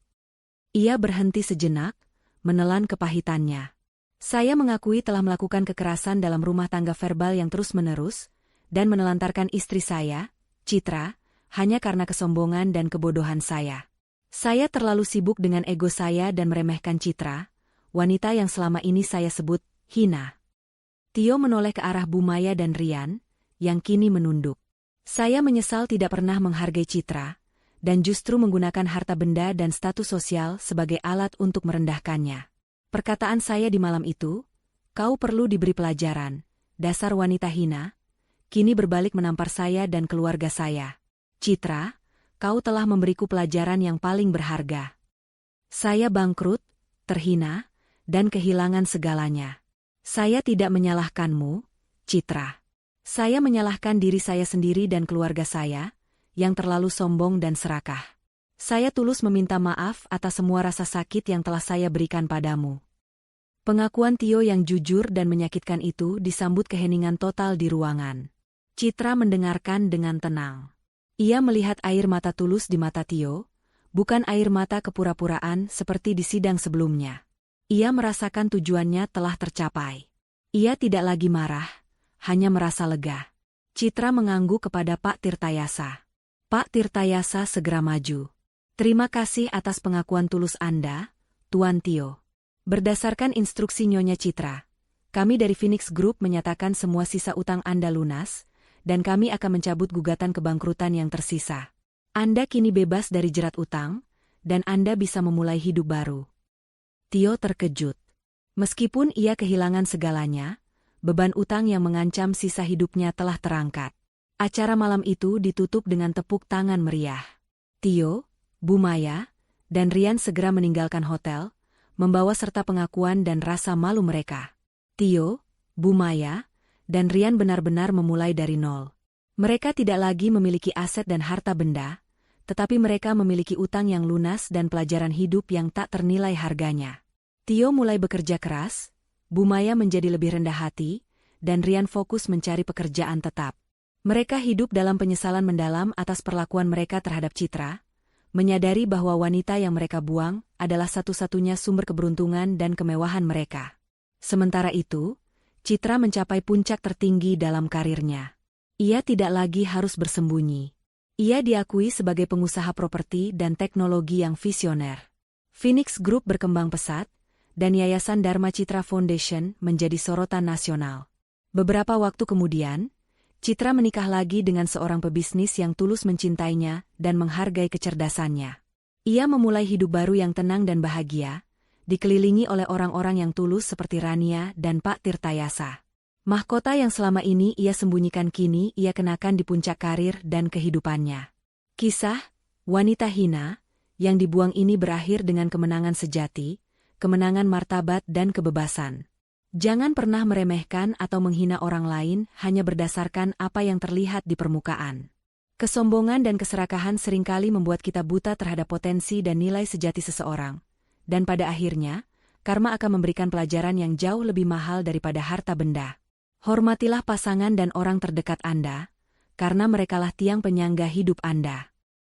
Ia berhenti sejenak, menelan kepahitannya. Saya mengakui telah melakukan kekerasan dalam rumah tangga verbal yang terus-menerus, dan menelantarkan istri saya, Citra, hanya karena kesombongan dan kebodohan saya. Saya terlalu sibuk dengan ego saya dan meremehkan Citra, wanita yang selama ini saya sebut hina. Tio menoleh ke arah Bu Maya dan Rian, yang kini menunduk. Saya menyesal tidak pernah menghargai Citra, dan justru menggunakan harta benda dan status sosial sebagai alat untuk merendahkannya. Perkataan saya di malam itu, kau perlu diberi pelajaran, dasar wanita hina, kini berbalik menampar saya dan keluarga saya. Citra, kau telah memberiku pelajaran yang paling berharga. Saya bangkrut, terhina, dan kehilangan segalanya. Saya tidak menyalahkanmu, Citra. Saya menyalahkan diri saya sendiri dan keluarga saya, yang terlalu sombong dan serakah. Saya tulus meminta maaf atas semua rasa sakit yang telah saya berikan padamu. Pengakuan Tio yang jujur dan menyakitkan itu disambut keheningan total di ruangan. Citra mendengarkan dengan tenang. Ia melihat air mata tulus di mata Tio, bukan air mata kepura-puraan seperti di sidang sebelumnya. Ia merasakan tujuannya telah tercapai. Ia tidak lagi marah, hanya merasa lega. Citra mengangguk kepada Pak Tirtayasa. Pak Tirtayasa segera maju. Terima kasih atas pengakuan tulus Anda, Tuan Tio. Berdasarkan instruksi Nyonya Citra, kami dari Phoenix Group menyatakan semua sisa utang Anda lunas, dan kami akan mencabut gugatan kebangkrutan yang tersisa. Anda kini bebas dari jerat utang, dan Anda bisa memulai hidup baru. Tio terkejut. Meskipun ia kehilangan segalanya, beban utang yang mengancam sisa hidupnya telah terangkat. Acara malam itu ditutup dengan tepuk tangan meriah. Tio, Bu Maya, dan Rian segera meninggalkan hotel, membawa serta pengakuan dan rasa malu mereka. Tio, Bu Maya, dan Rian benar-benar memulai dari nol. Mereka tidak lagi memiliki aset dan harta benda, tetapi mereka memiliki utang yang lunas dan pelajaran hidup yang tak ternilai harganya. Tio mulai bekerja keras, Bu Maya menjadi lebih rendah hati, dan Rian fokus mencari pekerjaan tetap. Mereka hidup dalam penyesalan mendalam atas perlakuan mereka terhadap Citra, menyadari bahwa wanita yang mereka buang adalah satu-satunya sumber keberuntungan dan kemewahan mereka. Sementara itu, Citra mencapai puncak tertinggi dalam karirnya. Ia tidak lagi harus bersembunyi. Ia diakui sebagai pengusaha properti dan teknologi yang visioner. Phoenix Group berkembang pesat, dan Yayasan Dharma Citra Foundation menjadi sorotan nasional. Beberapa waktu kemudian, Citra menikah lagi dengan seorang pebisnis yang tulus mencintainya dan menghargai kecerdasannya. Ia memulai hidup baru yang tenang dan bahagia, dikelilingi oleh orang-orang yang tulus seperti Rania dan Pak Tirtayasa. Mahkota yang selama ini ia sembunyikan kini ia kenakan di puncak karir dan kehidupannya. Kisah wanita hina yang dibuang ini berakhir dengan kemenangan sejati, kemenangan martabat dan kebebasan. Jangan pernah meremehkan atau menghina orang lain hanya berdasarkan apa yang terlihat di permukaan. Kesombongan dan keserakahan seringkali membuat kita buta terhadap potensi dan nilai sejati seseorang. Dan pada akhirnya, karma akan memberikan pelajaran yang jauh lebih mahal daripada harta benda. Hormatilah pasangan dan orang terdekat Anda, karena merekalah tiang penyangga hidup Anda.